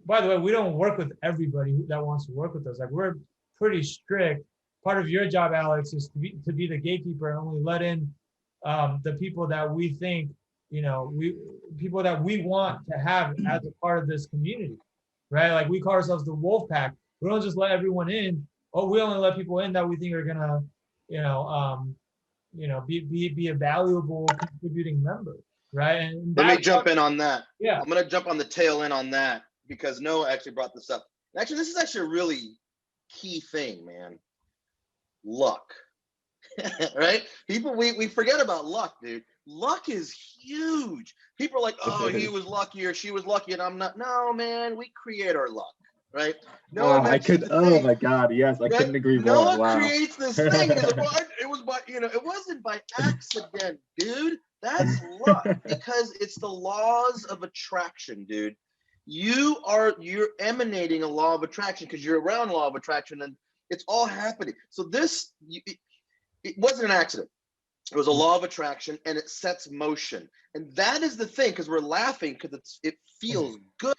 S2: by the way, we don't work with everybody that wants to work with us. Like, we're pretty strict. Part of your job, Alex, is to be the gatekeeper and only let in the people that we think, people that we want to have as a part of this community, right? Like, we call ourselves the wolf pack. We don't just let everyone in. Oh, we only let people in that we think are gonna, be a valuable contributing member, right? And
S1: Let me
S2: that's
S1: jump in on that.
S2: yeah.
S1: I'm going to jump on the tail end on that because Noah actually brought this up. Actually, this is actually a really key thing, man. Luck, right? People, we forget about luck, dude. Luck is huge. People are like, oh, he was lucky or she was lucky, and I'm not. No, man, we create our luck, right? Noah mentioned the
S3: Oh
S1: thing,
S3: my God, yes, I
S1: right?
S3: couldn't agree more.
S1: Noah
S3: Wow.
S1: creates this thing, and he's like, well, it was by, it wasn't by accident, dude. That's luck because it's the laws of attraction, dude. You're emanating a law of attraction because you're around law of attraction, and it's all happening. So this, it wasn't an accident. It was a law of attraction, and it sets motion. And that is the thing, because we're laughing because it feels good,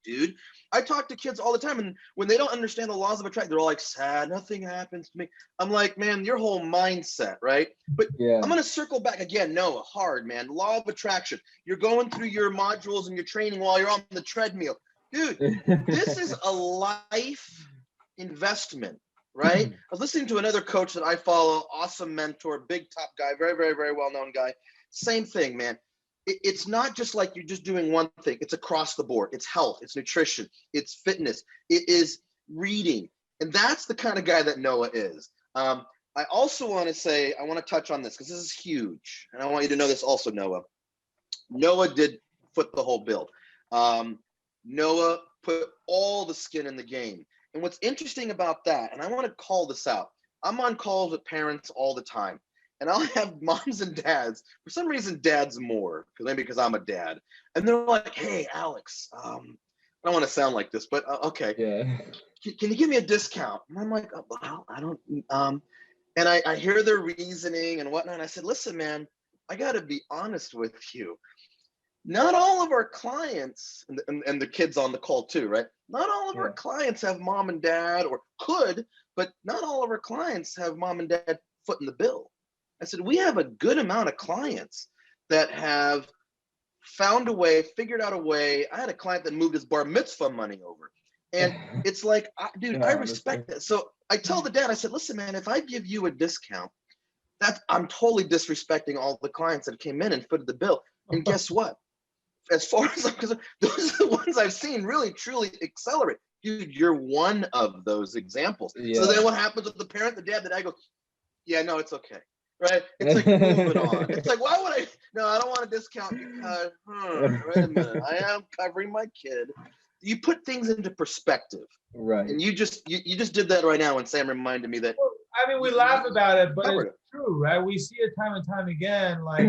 S1: dude. I talk to kids all the time, and when they don't understand the laws of attraction, they're all like, sad, nothing happens to me. I'm like, man, your whole mindset, right? But
S3: Yeah.
S1: I'm going to circle back again. No, hard, man. Law of attraction. You're going through your modules and your training while you're on the treadmill. Dude, this is a life investment. Right? I was listening to another coach that I follow, awesome mentor, big top guy, very, very, very well-known guy. Same thing, man. It's not just like you're just doing one thing. It's across the board. It's health, it's nutrition, it's fitness, it is reading. And that's the kind of guy that Noah is. I also want to say, I want to touch on this because this is huge. And I want you to know this also, Noah. Noah did foot the whole bill. Noah put all the skin in the game. And what's interesting about that, and I want to call this out, I'm on calls with parents all the time, and I'll have moms and dads, for some reason dads more, maybe because I'm a dad, and they're like, hey, Alex, I don't want to sound like this, but okay,
S3: Yeah.
S1: Can you give me a discount? And I'm like, oh, well, I don't, and I hear their reasoning and whatnot, and I said, listen, man, I got to be honest with you. Not all of our clients, and the kids on the call too, right? Not all of our clients have mom and dad, or could, but not all of our clients have mom and dad foot in the bill. I said, we have a good amount of clients that have found a way, figured out a way. I had a client that moved his bar mitzvah money over. And it's like, dude, I respect that. So I tell the dad, I said, listen, man, if I give you a discount, I'm totally disrespecting all the clients that came in and footed the bill. And guess what? As far as I'm concerned, those are the ones I've seen really, truly accelerate. Dude, you're one of those examples. Yeah. So then what happens with the parent, the dad, the dad goes, yeah, no, it's okay. Right? It's like moving on. It's like, why would I? No, I don't want a discount because, wait a minute, I am covering my kid. You put things into perspective. Right. And you just did that right now when Sam reminded me that.
S2: Well, I mean, we laugh about it, but it's true, right? We see it time and time again. Like,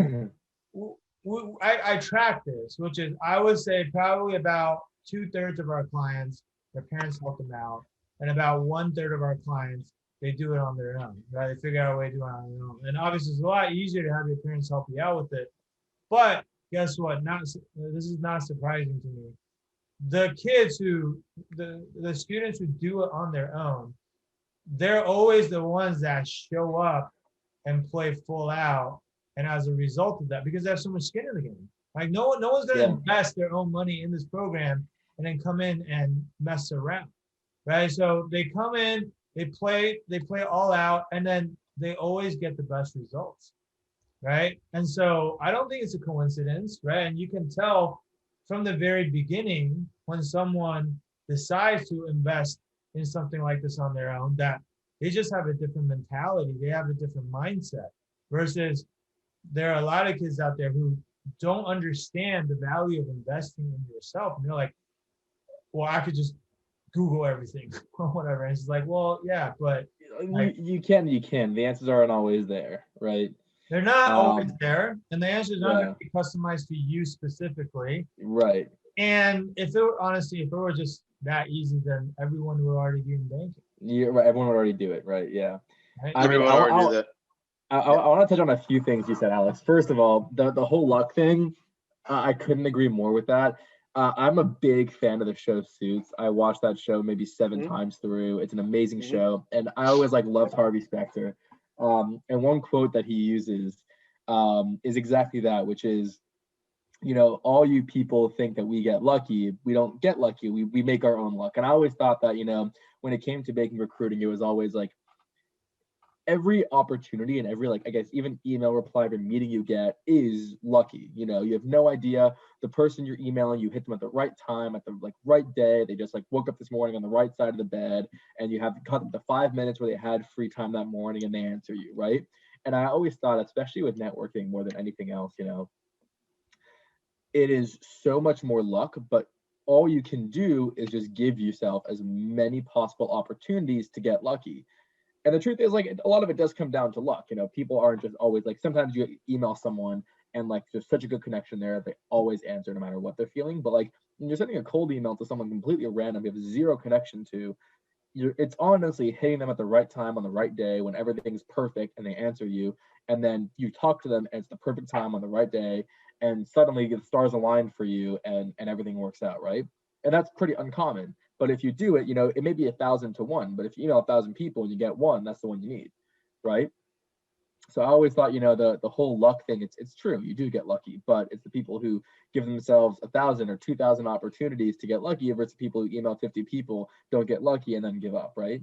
S2: I track this, which is, I would say probably about 2/3 of our clients, their parents help them out, and about 1/3 of our clients, they do it on their own, right? They figure out a way to do it on their own. And obviously, it's a lot easier to have your parents help you out with it. But guess what? This is not surprising to me. The kids the students who do it on their own, they're always the ones that show up and play full out. And as a result of that, because they have so much skin in the game, like no one's going to invest their own money in this program and then come in and mess around, right? So they come in, they play all out, and then they always get the best results, right? And so I don't think it's a coincidence, right? And you can tell from the very beginning when someone decides to invest in something like this on their own, that they just have a different mentality, they have a different mindset, versus there are a lot of kids out there who don't understand the value of investing in yourself. And they're like, well, I could just Google everything or whatever. And it's like, well, yeah, but
S3: you can. The answers aren't always there, right?
S2: They're not always there. And the answers aren't going to be customized to you specifically.
S3: Right.
S2: And if it were just that easy, then everyone would already be in banking.
S3: Yeah, right. Everyone would already do it, right? Yeah.
S1: Right? Everyone would already do that.
S3: I want to touch on a few things you said, Alex. First of all, the whole luck thing, I couldn't agree more with that. I'm a big fan of the show Suits. I watched that show maybe 7 times through. It's an amazing show. And I always loved Harvey Specter. And one quote that he uses is exactly that, which is, all you people think that we get lucky. We don't get lucky. We make our own luck. And I always thought that, when it came to making recruiting, it was always like every opportunity and every, like, I guess even email reply, every meeting you get is lucky. You have no idea the person you're emailing, you hit them at the right time, at the right day. They just woke up this morning on the right side of the bed, and you have cut them to 5 minutes where they had free time that morning and they answer you, right? And I always thought, especially with networking more than anything else, it is so much more luck, but all you can do is just give yourself as many possible opportunities to get lucky. And the truth is, a lot of it does come down to luck. People aren't just always sometimes you email someone and there's such a good connection there, they always answer no matter what they're feeling. But when you're sending a cold email to someone completely random, you have zero connection to, it's honestly hitting them at the right time on the right day when everything's perfect and they answer you. And then you talk to them and it's the perfect time on the right day. And suddenly the stars align for you and everything works out, right? And that's pretty uncommon. But if you do it, it may be 1,000 to 1. But if you email 1,000 people and you get one, that's the one you need, right? So I always thought, the whole luck thing, it's true. You do get lucky, but it's the people who give themselves 1,000 or 2,000 opportunities to get lucky versus people who email 50 people, don't get lucky, and then give up, right?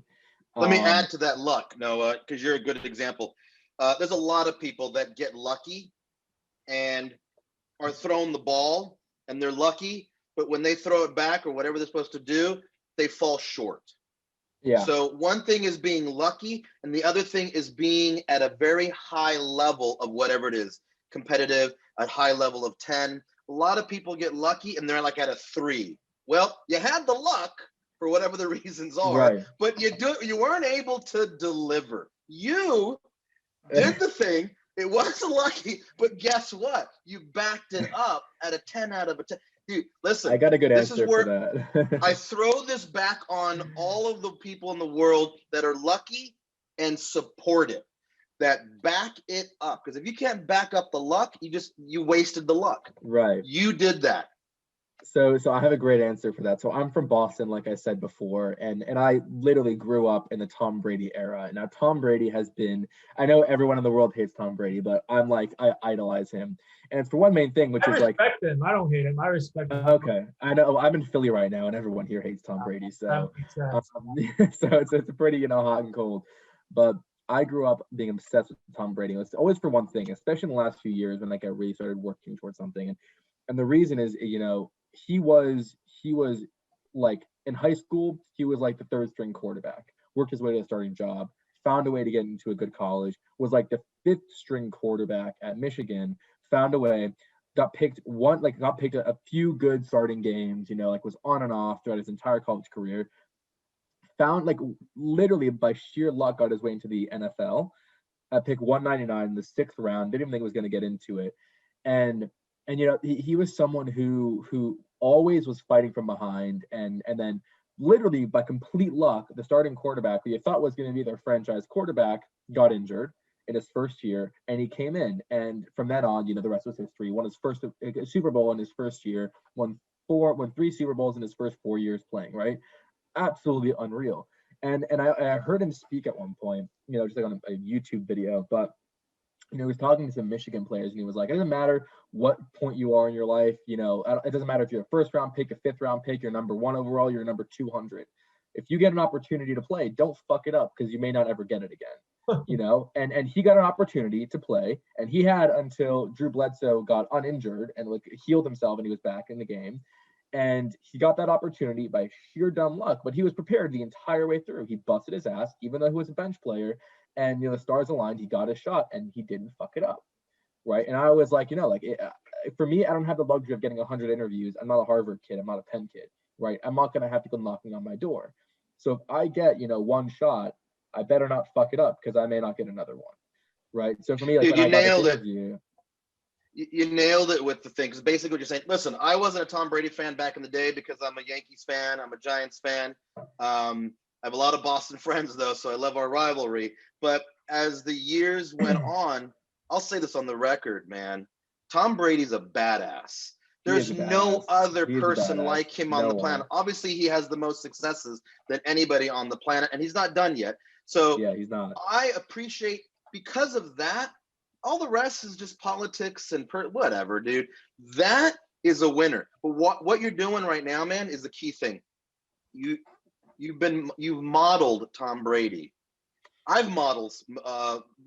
S1: Let me add to that luck, Noah, because you're a good example. There's a lot of people that get lucky and are thrown the ball, and they're lucky, but when they throw it back or whatever they're supposed to do, they fall short.
S3: Yeah.
S1: So one thing is being lucky, and the other thing is being at a very high level of whatever it is, competitive, a high level of 10. A lot of people get lucky and they're at a 3. Well, you had the luck for whatever the reasons are,
S3: right,
S1: but you weren't able to deliver. You did the thing. It wasn't lucky, but guess what? You backed it up at a 10 out of a 10. Dude, listen.
S3: I got a good
S1: this
S3: answer
S1: is where
S3: for that.
S1: I throw this back on all of the people in the world that are lucky and supportive, that back it up. Because if you can't back up the luck, you wasted the luck.
S3: Right.
S1: You did that.
S3: So I have a great answer for that. So I'm from Boston, like I said before, and I literally grew up in the Tom Brady era. And now Tom Brady has been, I know everyone in the world hates Tom Brady, but I idolize him. And it's for one main thing, which
S2: I
S3: is
S2: respect him. I don't hate him. I respect him.
S3: Okay. I know I'm in Philly right now and everyone here hates Tom Brady. So, so it's pretty, hot and cold. But I grew up being obsessed with Tom Brady. It's always for one thing, especially in the last few years when I really started working towards something. And the reason is, he was in high school, he was the third string quarterback, worked his way to a starting job, found a way to get into a good college, was the fifth string quarterback at Michigan, found a way, got picked a few good starting games, was on and off throughout his entire college career, found literally by sheer luck got his way into the NFL at pick 199 in the 6th round, didn't even think he was going to get into it. And he was someone who always was fighting from behind, and then literally by complete luck, the starting quarterback who you thought was going to be their franchise quarterback got injured in his first year, and he came in, and from then on, the rest was history. Won his first Super Bowl in his first year, won 3 Super Bowls in his first 4 years playing, right? Absolutely unreal. And I heard him speak at one point, just on a YouTube video, but he was talking to some Michigan players, and he was like, it doesn't matter what point you are in your life, it doesn't matter if you're a first round pick, a 5th round pick, you're number 1 overall, you're number 200. If you get an opportunity to play, don't fuck it up, because you may not ever get it again. And he got an opportunity to play, and he had until Drew Bledsoe got uninjured and healed himself and he was back in the game. And he got that opportunity by sheer dumb luck, but he was prepared the entire way through. He busted his ass, even though he was a bench player, and the stars aligned. He got his shot, and he didn't fuck it up, right? And I was for me, I don't have the luxury of getting 100 interviews. I'm not a Harvard kid. I'm not a Penn kid, right? I'm not gonna have people knocking on my door. So if I get one shot, I better not fuck it up, because I may not get another one, right? So for me,
S1: Dude, you nailed it.
S3: You
S1: nailed it with the thing, because basically what you're saying, listen, I wasn't a Tom Brady fan back in the day because I'm a Yankees fan, I'm a Giants fan. I have a lot of Boston friends though, so I love our rivalry. But as the years went on, I'll say this on the record, man, Tom Brady's a badass. There's no other person like him on the planet. Obviously, he has the most successes than anybody on the planet, and he's not done yet. So
S3: yeah, he's not.
S1: I appreciate, because of that, All the rest is just politics and whatever, dude. That is a winner. But what you're doing right now, man, is the key thing. You've modeled Tom Brady. I've modeled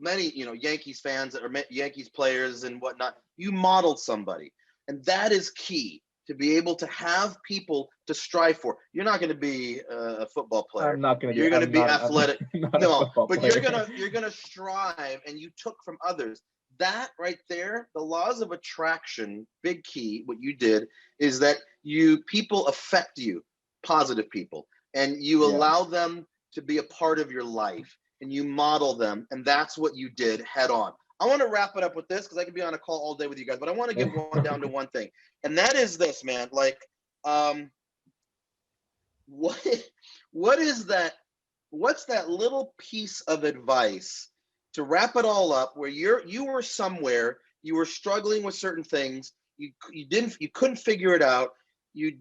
S1: many, Yankees fans or Yankees players and whatnot. You modeled somebody, and that is key to be able to have people to strive for. You're not going to be a football player.
S3: I'm not going to.
S1: You're going to be athletic. No, but
S3: player.
S1: you're gonna strive, and you took from others. That right there, the laws of attraction, big key. What you did is that people affect you, positive people, and you allow them to be a part of your life, and you model them, and that's what you did head on. I want to wrap it up with this because I could be on a call all day with you guys, but I want to get down to one thing, and that is this, man. Like, what is that? What's that little piece of advice to wrap it all up where you were somewhere, you were struggling with certain things, you couldn't figure it out, you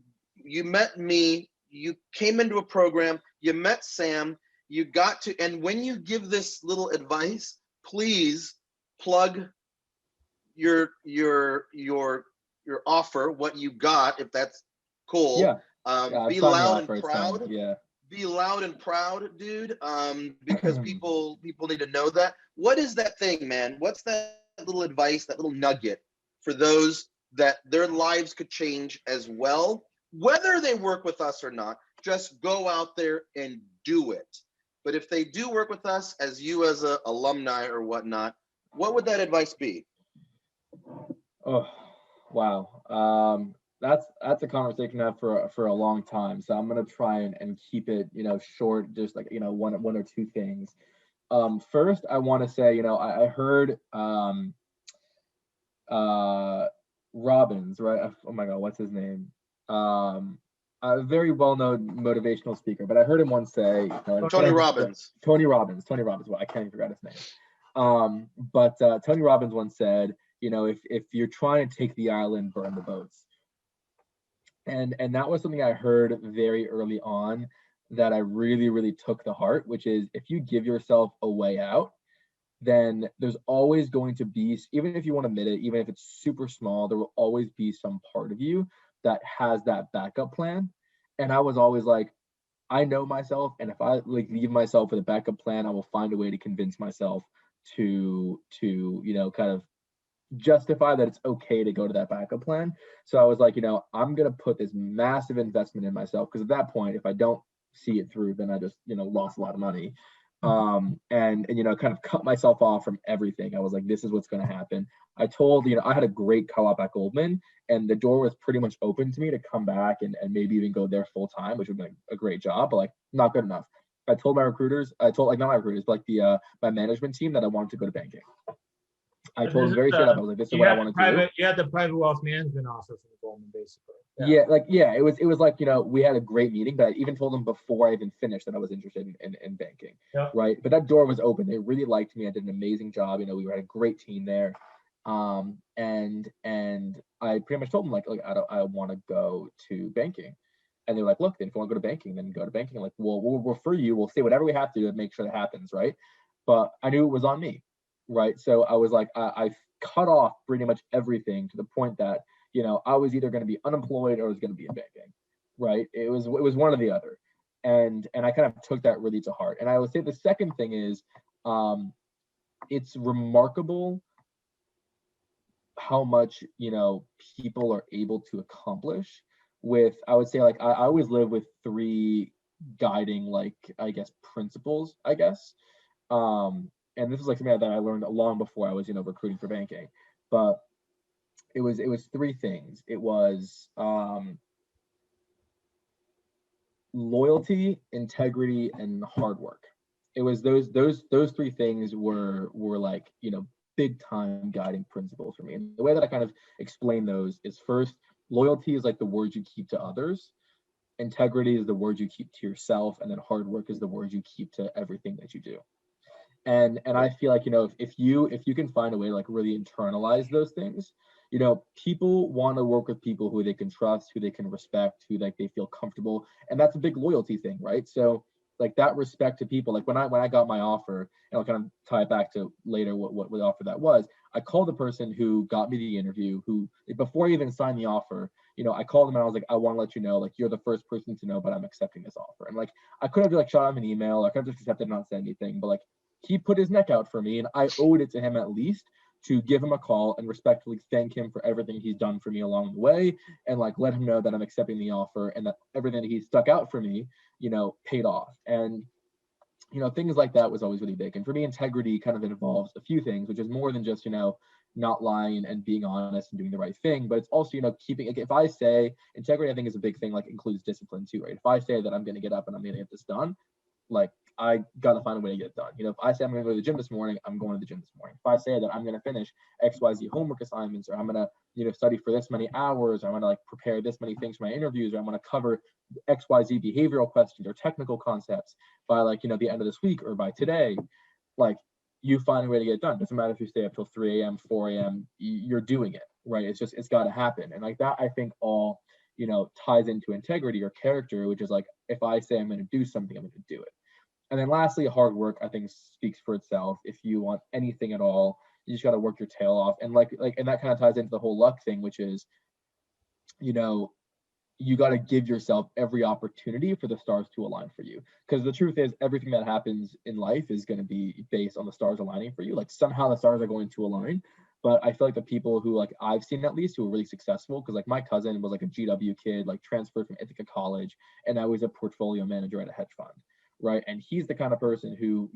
S1: met me, you came into a program, you met Sam, you got to, and when you give this little advice, please plug your offer, what you got, if that's cool. Be loud and proud. Be loud and proud, dude. Because people need to know that. What is that thing, man? What's that little advice, that little nugget for those that their lives could change as well, whether they work with us or not? Just go out there and do it. But if they do work with us, as a alumni or whatnot, what would that advice be?
S3: Oh, wow. That's a conversation I have for a long time. So I'm gonna try and keep it, short, just like, one or two things. First, I want to say, I heard Robbins, right? Oh my God, what's his name? A very well-known motivational speaker, but I heard him once say,
S1: Tony Robbins.
S3: Well, I can't even forget his name. But Tony Robbins once said, if you're trying to take the island, burn the boats. And that was something I heard very early on that I really, really took to heart, which is if you give yourself a way out, then there's always going to be, even if you won't admit it, even if it's super small, there will always be some part of you that has that backup plan. And I was always like, I know myself, and if I leave myself with a backup plan, I will find a way to convince myself to kind of justify that it's okay to go to that backup plan. So I was like, I'm going to put this massive investment in myself, because at that point, if I don't see it through, then I just, lost a lot of money. And kind of cut myself off from everything. I was like, this is what's going to happen. I told, I had a great co-op at Goldman, and the door was pretty much open to me to come back and maybe even go there full time, which would be a great job, but not good enough. I told my recruiters, not my recruiters, but my management team that I wanted to go to banking. I told them very straight up, I was like, this is what I want to do.
S2: You had the private wealth management offer from Goldman, basically.
S3: It was like, we had a great meeting, but I even told them before I even finished that I was interested in banking, right? But that door was open. They really liked me. I did an amazing job. We had a great team there. And I pretty much told them, I want to go to banking. And they're like, look, then if you want to go to banking, then go to banking. I'm like, well, we'll refer you. We'll say whatever we have to make sure that happens, right? But I knew it was on me. Right. So I was like, I cut off pretty much everything to the point that, I was either going to be unemployed or I was going to be in banking. Right. It was one or the other. And I kind of took that really to heart. And I would say the second thing is, it's remarkable how much, people are able to accomplish with, I would say, I always live with three guiding, principles, I guess. And this is something that I learned long before I was, recruiting for banking. But it was three things. It was loyalty, integrity, and hard work. It was those three things were big time guiding principles for me. And the way that I kind of explain those is, first, loyalty is the words you keep to others. Integrity is the words you keep to yourself, and then hard work is the words you keep to everything that you do. And I feel like, if you can find a way to really internalize those things, people want to work with people who they can trust, who they can respect, who they feel comfortable. And that's a big loyalty thing, right? So that respect to people, when I got my offer, and I'll kind of tie it back to later what offer that was, I called the person who got me the interview, who before I even signed the offer, I called him and I was like, I want to let you know, like, you're the first person to know, but I'm accepting this offer. And like, I could have like shot him an email, I could have just accepted and not said anything, but like, he put his neck out for me, and I owed it to him at least to give him a call and respectfully thank him for everything he's done for me along the way, and like let him know that I'm accepting the offer and that everything that he stuck out for me, paid off. And things like that was always really big. And for me, integrity kind of involves a few things, which is more than just, not lying and being honest and doing the right thing, but it's also, keeping, like, if I say integrity, I think is a big thing, like includes discipline too, right? If I say that I'm going to get up and I'm going to get this done, like, I got to find a way to get it done. If I say I'm going to go to the gym this morning, I'm going to the gym this morning. If I say that I'm going to finish XYZ homework assignments, or I'm going to, study for this many hours, or I'm going to like prepare this many things for my interviews, or I'm going to cover XYZ behavioral questions or technical concepts by like, the end of this week or by today, like, you find a way to get it done. Doesn't matter if you stay up till 3 a.m., 4 a.m., you're doing it, right? It's got to happen. And like that, I think all, ties into integrity or character, which is like, if I say I'm going to do something, I'm going to do it. And then lastly, hard work, I think, speaks for itself. If you want anything at all, you just got to work your tail off. And and that kind of ties into the whole luck thing, which is, you got to give yourself every opportunity for the stars to align for you. Because the truth is, everything that happens in life is going to be based on the stars aligning for you. Like, somehow the stars are going to align. But I feel like the people who, like, I've seen at least, who are really successful, because like my cousin was like a GW kid, like transferred from Ithaca College, and now he's a portfolio manager at a hedge fund, right? And he's the kind of person who,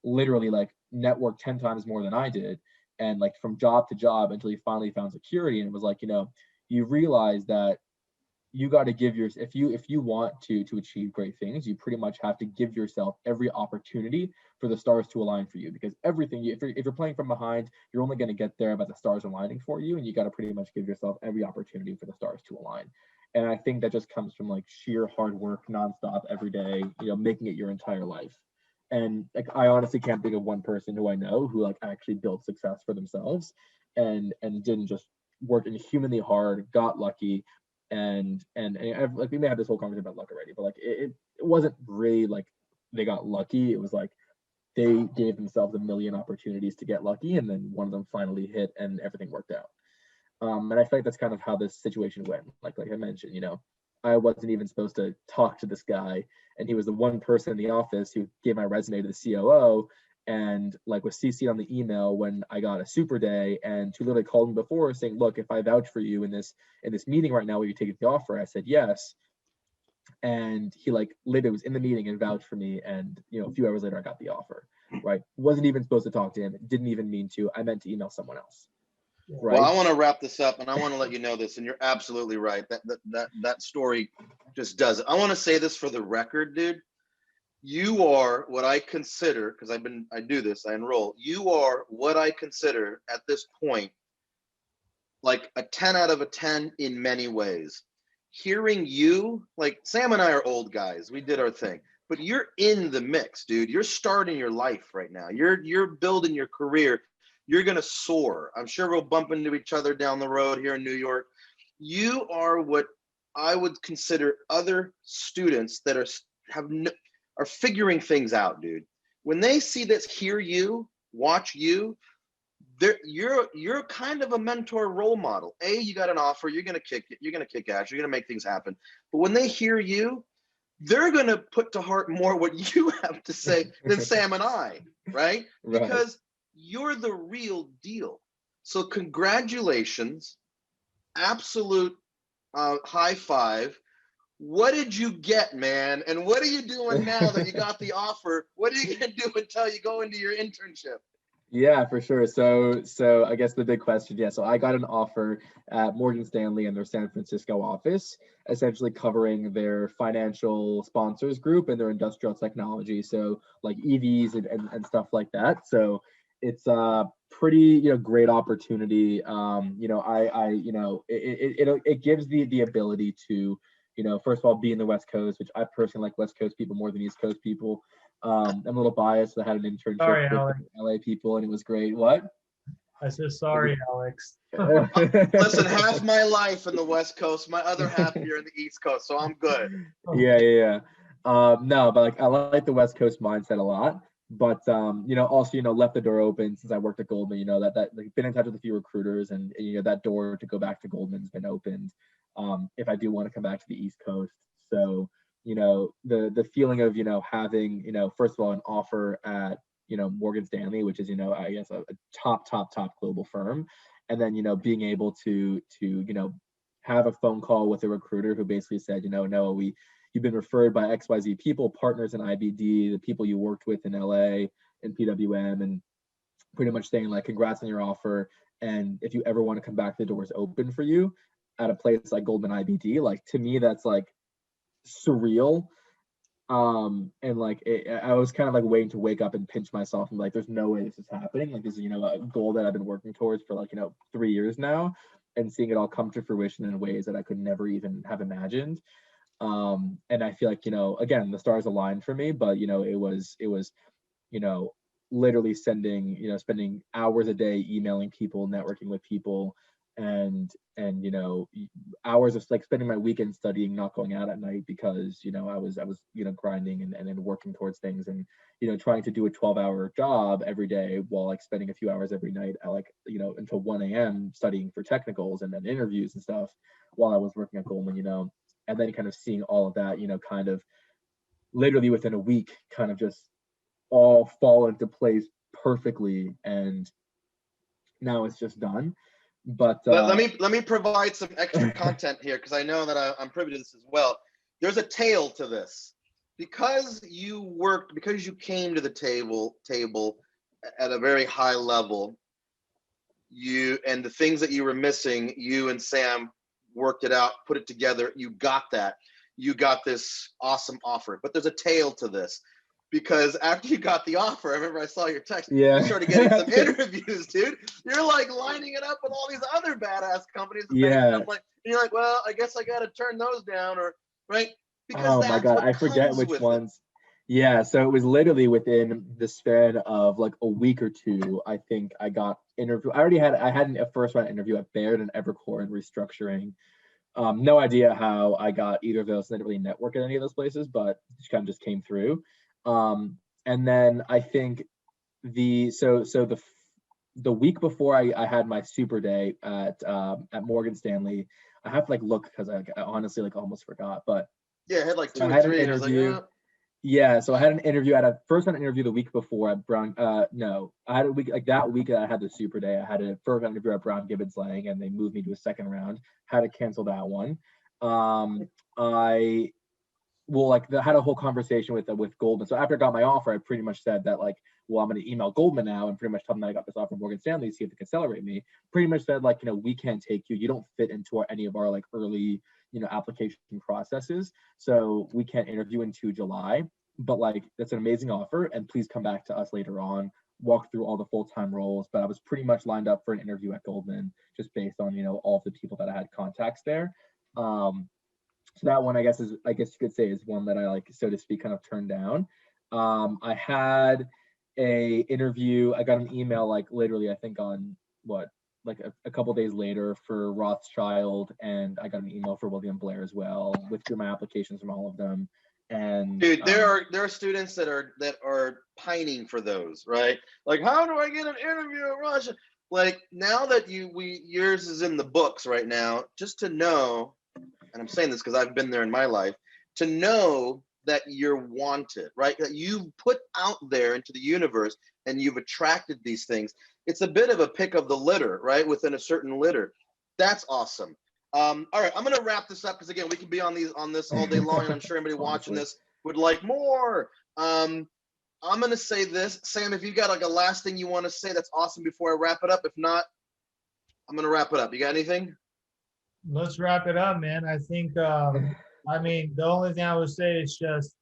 S3: literally like networked 10 times more than I did, and like from job to job until he finally found security. And it was like, you realize that you got to give if you want to achieve great things, you pretty much have to give yourself every opportunity for the stars to align for you, because everything, if you're playing from behind, you're only going to get there by the stars aligning for you, and you got to pretty much give yourself every opportunity for the stars to align. And I think that just comes from like sheer hard work, nonstop, every day, making it your entire life. And like, I honestly can't think of one person who I know who like actually built success for themselves and didn't just work inhumanly hard, got lucky. And like, we may have this whole conversation about luck already, but like it wasn't really like they got lucky. It was like they gave themselves a million opportunities to get lucky, and then one of them finally hit and everything worked out. And I feel like that's kind of how this situation went. Like I mentioned, I wasn't even supposed to talk to this guy, and he was the one person in the office who gave my resume to the COO, and like was CC'd on the email when I got a super day, and who literally called me before saying, look, if I vouch for you in this meeting right now, will you take the offer? I said yes. And he like literally was in the meeting and vouched for me, and a few hours later I got the offer, right? Wasn't even supposed to talk to him, didn't even mean to. I meant to email someone else. Right.
S1: Well, I want to wrap this up, and I want to let you know this, and you're absolutely right. That story just does it. I want to say this for the record, dude. You are what I consider, because I do this, I enroll. You are what I consider at this point like a 10 out of a 10 in many ways. Hearing you, like Sam and I are old guys, we did our thing, but you're in the mix, dude. You're starting your life right now. You're building your career. You're going to soar. I'm sure we'll bump into each other down the road here in New York. You are what I would consider other students that are figuring things out, dude. When they see this, hear you, watch you, you're kind of a mentor role model. You got an offer, you're going to kick it, you're going to kick ass, you're going to make things happen. But when they hear you, they're going to put to heart more what you have to say than Sam and I, right? Because you're the real deal. So congratulations, absolute high five. What did you get, man? And what are you doing now that you got the offer? What are you going to do until you go into your internship?
S3: Yeah, for sure. So I guess the big question, so I got an offer at Morgan Stanley in their San Francisco office, essentially covering their financial sponsors group and their industrial technology. So like EVs and stuff like that. So it's a pretty, great opportunity. It gives the ability to, first of all, be in the West Coast, which I personally like West Coast people more than East Coast people. I'm a little biased. I had an internship with LA people, and it was great. What?
S2: I said, sorry, Alex.
S1: Listen, half my life in the West Coast, my other half here in the East Coast, so I'm good.
S3: Yeah. No, but like I like the West Coast mindset a lot. But also left the door open since I worked at Goldman. That like been in touch with a few recruiters, and that door to go back to Goldman's been opened. If I do want to come back to the East Coast, so the feeling of having first of all an offer at Morgan Stanley, which is I guess a top global firm, and then being able to have a phone call with a recruiter who basically said Noah, you've been referred by XYZ people, partners in IBD, the people you worked with in LA and PWM, and pretty much saying like, congrats on your offer. And if you ever want to come back, the door's open for you at a place like Goldman IBD. Like, to me, that's like surreal. And like, I was kind of like waiting to wake up and pinch myself and like, there's no way this is happening. Like, this is, a goal that I've been working towards for like, 3 years now, and seeing it all come to fruition in ways that I could never even have imagined. And I feel like, again, the stars aligned for me, but, it was, literally spending hours a day emailing people, networking with people, and hours of like spending my weekend studying, not going out at night because, I was grinding and working towards things, and, trying to do a 12-hour job every day while like spending a few hours every night at like, until 1 a.m. studying for technicals and then interviews and stuff while I was working at Goldman, and then kind of seeing all of that, kind of literally within a week, kind of just all fall into place perfectly. And now it's just done. But
S1: let me provide some extra content here, because I know that I'm privy to this as well. There's a tail to this. Because you came to the table at a very high level, and the things that you were missing, you and Sam worked it out, put it together, you got this awesome offer. But there's a tail to this, because after you got the offer, I remember I saw your text,
S3: yeah,
S1: you started getting some interviews, dude. You're like lining it up with all these other badass companies.
S3: Yeah.
S1: And you're like, well, I guess I got to turn those down, or right? Because
S3: oh my God, I forget which ones. Yeah, so it was literally within the span of like a week or two. I think I got interview. I had a first round interview at Baird and Evercore and restructuring. No idea how I got either of those. I didn't really network at any of those places, but it kind of just came through. And then I think the week before I had my super day at Morgan Stanley, I have to like look because I honestly like almost forgot, but
S1: yeah, I had like 2
S3: I
S1: or
S3: had
S1: 3.
S3: an interview. Yeah, so I had an interview at a first round interview the week before at Brown. No, I had a week like that week that I had the super day. I had a first round interview at Brown Gibbons Lang, and they moved me to a second round. Had to cancel that one. I had a whole conversation with Goldman. So after I got my offer, I pretty much said that like, well, I'm going to email Goldman now and pretty much tell them that I got this offer from Morgan Stanley, see if they can accelerate me. Pretty much said like, we can't take you. You don't fit into any of our like early, application processes. So we can't interview into July, but like, that's an amazing offer. And please come back to us later on, walk through all the full-time roles. But I was pretty much lined up for an interview at Goldman just based on, all of the people that I had contacts there. So that one, I guess you could say is one that I like, so to speak, kind of turned down. I had a interview. I got an email like literally, I think on a couple days later for Rothschild, and I got an email for William Blair as well. Withdrew my applications from all of them. And
S1: dude, there are students that are pining for those, right? Like, how do I get an interview at Russia? Like, now that yours is in the books right now, just to know. And I'm saying this because I've been there in my life, to know that you're wanted, right? That you've put out there into the universe and you've attracted these things. It's a bit of a pick of the litter, right? Within a certain litter. That's awesome. All right, I'm going to wrap this up because, again, we can be on this all day long, and I'm sure everybody watching this would like more. I'm going to say this. Sam, if you got like a last thing you want to say, that's awesome before I wrap it up. If not, I'm going to wrap it up. You got anything?
S2: Let's wrap it up, man. I think, the only thing I would say is just,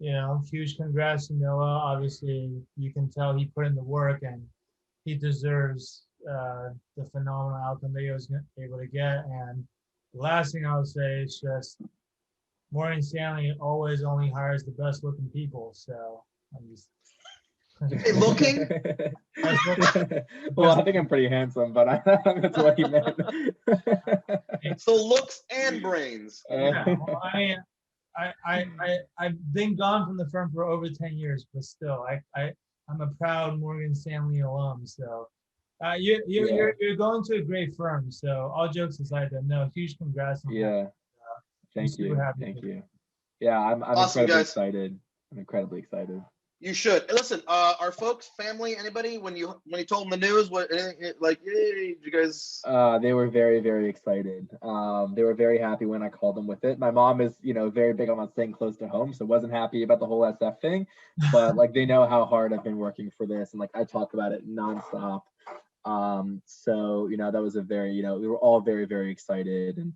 S2: huge congrats to Noah. Obviously, you can tell he put in the work and he deserves the phenomenal outcome that he was able to get. And the last thing I would say is just Morgan Stanley always only hires the best looking people. So I'm just.
S1: Hey, looking?
S3: Well, I think I'm pretty handsome, but that's what he meant.
S1: So looks and brains.
S2: Yeah, well, I've been gone from the firm for over 10 years, but still, I'm a proud Morgan Stanley alum. So you're going to a great firm. So all jokes aside, though, no, huge congrats on that.
S3: Yeah.
S2: I'm
S3: Thank
S2: super
S3: you.
S2: happy
S3: Thank
S2: for
S3: you. Yeah, I'm
S1: Awesome,
S3: incredibly
S1: guys.
S3: excited. I'm incredibly excited.
S1: You should. And listen, our folks, family, anybody, when you told them the news, what, anything, like, yay, did you guys?
S3: They were very, very excited. They were very happy when I called them with it. My mom is, very big on staying close to home, so wasn't happy about the whole SF thing. But like, they know how hard I've been working for this, and like, I talk about it nonstop. So that was a very, we were all very, very excited. And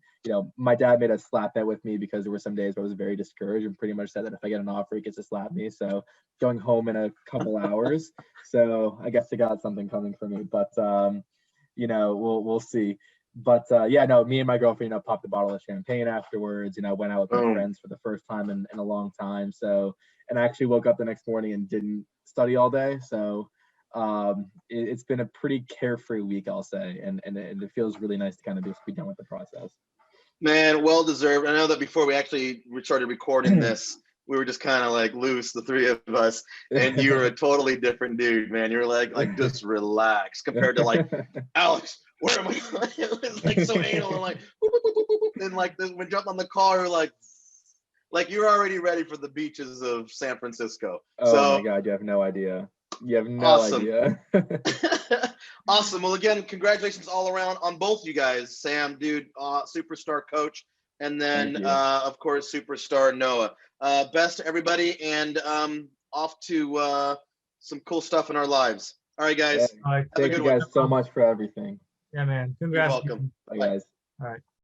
S3: my dad made a slap bet with me because there were some days where I was very discouraged, and pretty much said that if I get an offer, he gets to slap me. So going home in a couple hours. So I guess I got something coming for me, but we'll see. But yeah, no, me and my girlfriend, popped a bottle of champagne afterwards. Went out with my friends for the first time in a long time. So, and I actually woke up the next morning and didn't study all day. So it's been a pretty carefree week, I'll say, and it feels really nice to kind of just be done with the process.
S1: Man, well deserved. I know that before we started recording this, we were just kind of like loose, the three of us, and you were a totally different dude, man. You were like just relax compared to like Alex. Where am I? It was like so anal and like, boop, boop, boop, boop, boop. And like when we jumped on the car, like you're already ready for the beaches of San Francisco.
S3: Oh my God, you have no idea. You have no
S1: awesome.
S3: idea.
S1: Awesome. Well, again, congratulations all around on both you guys. Sam, dude, superstar coach, and then of course superstar Noah. Best to everybody, and off to some cool stuff in our lives. All right, guys.
S3: Thank you guys so much for everything.
S2: Yeah, man. Congrats.
S1: You're welcome.
S3: Bye, guys.
S2: All right.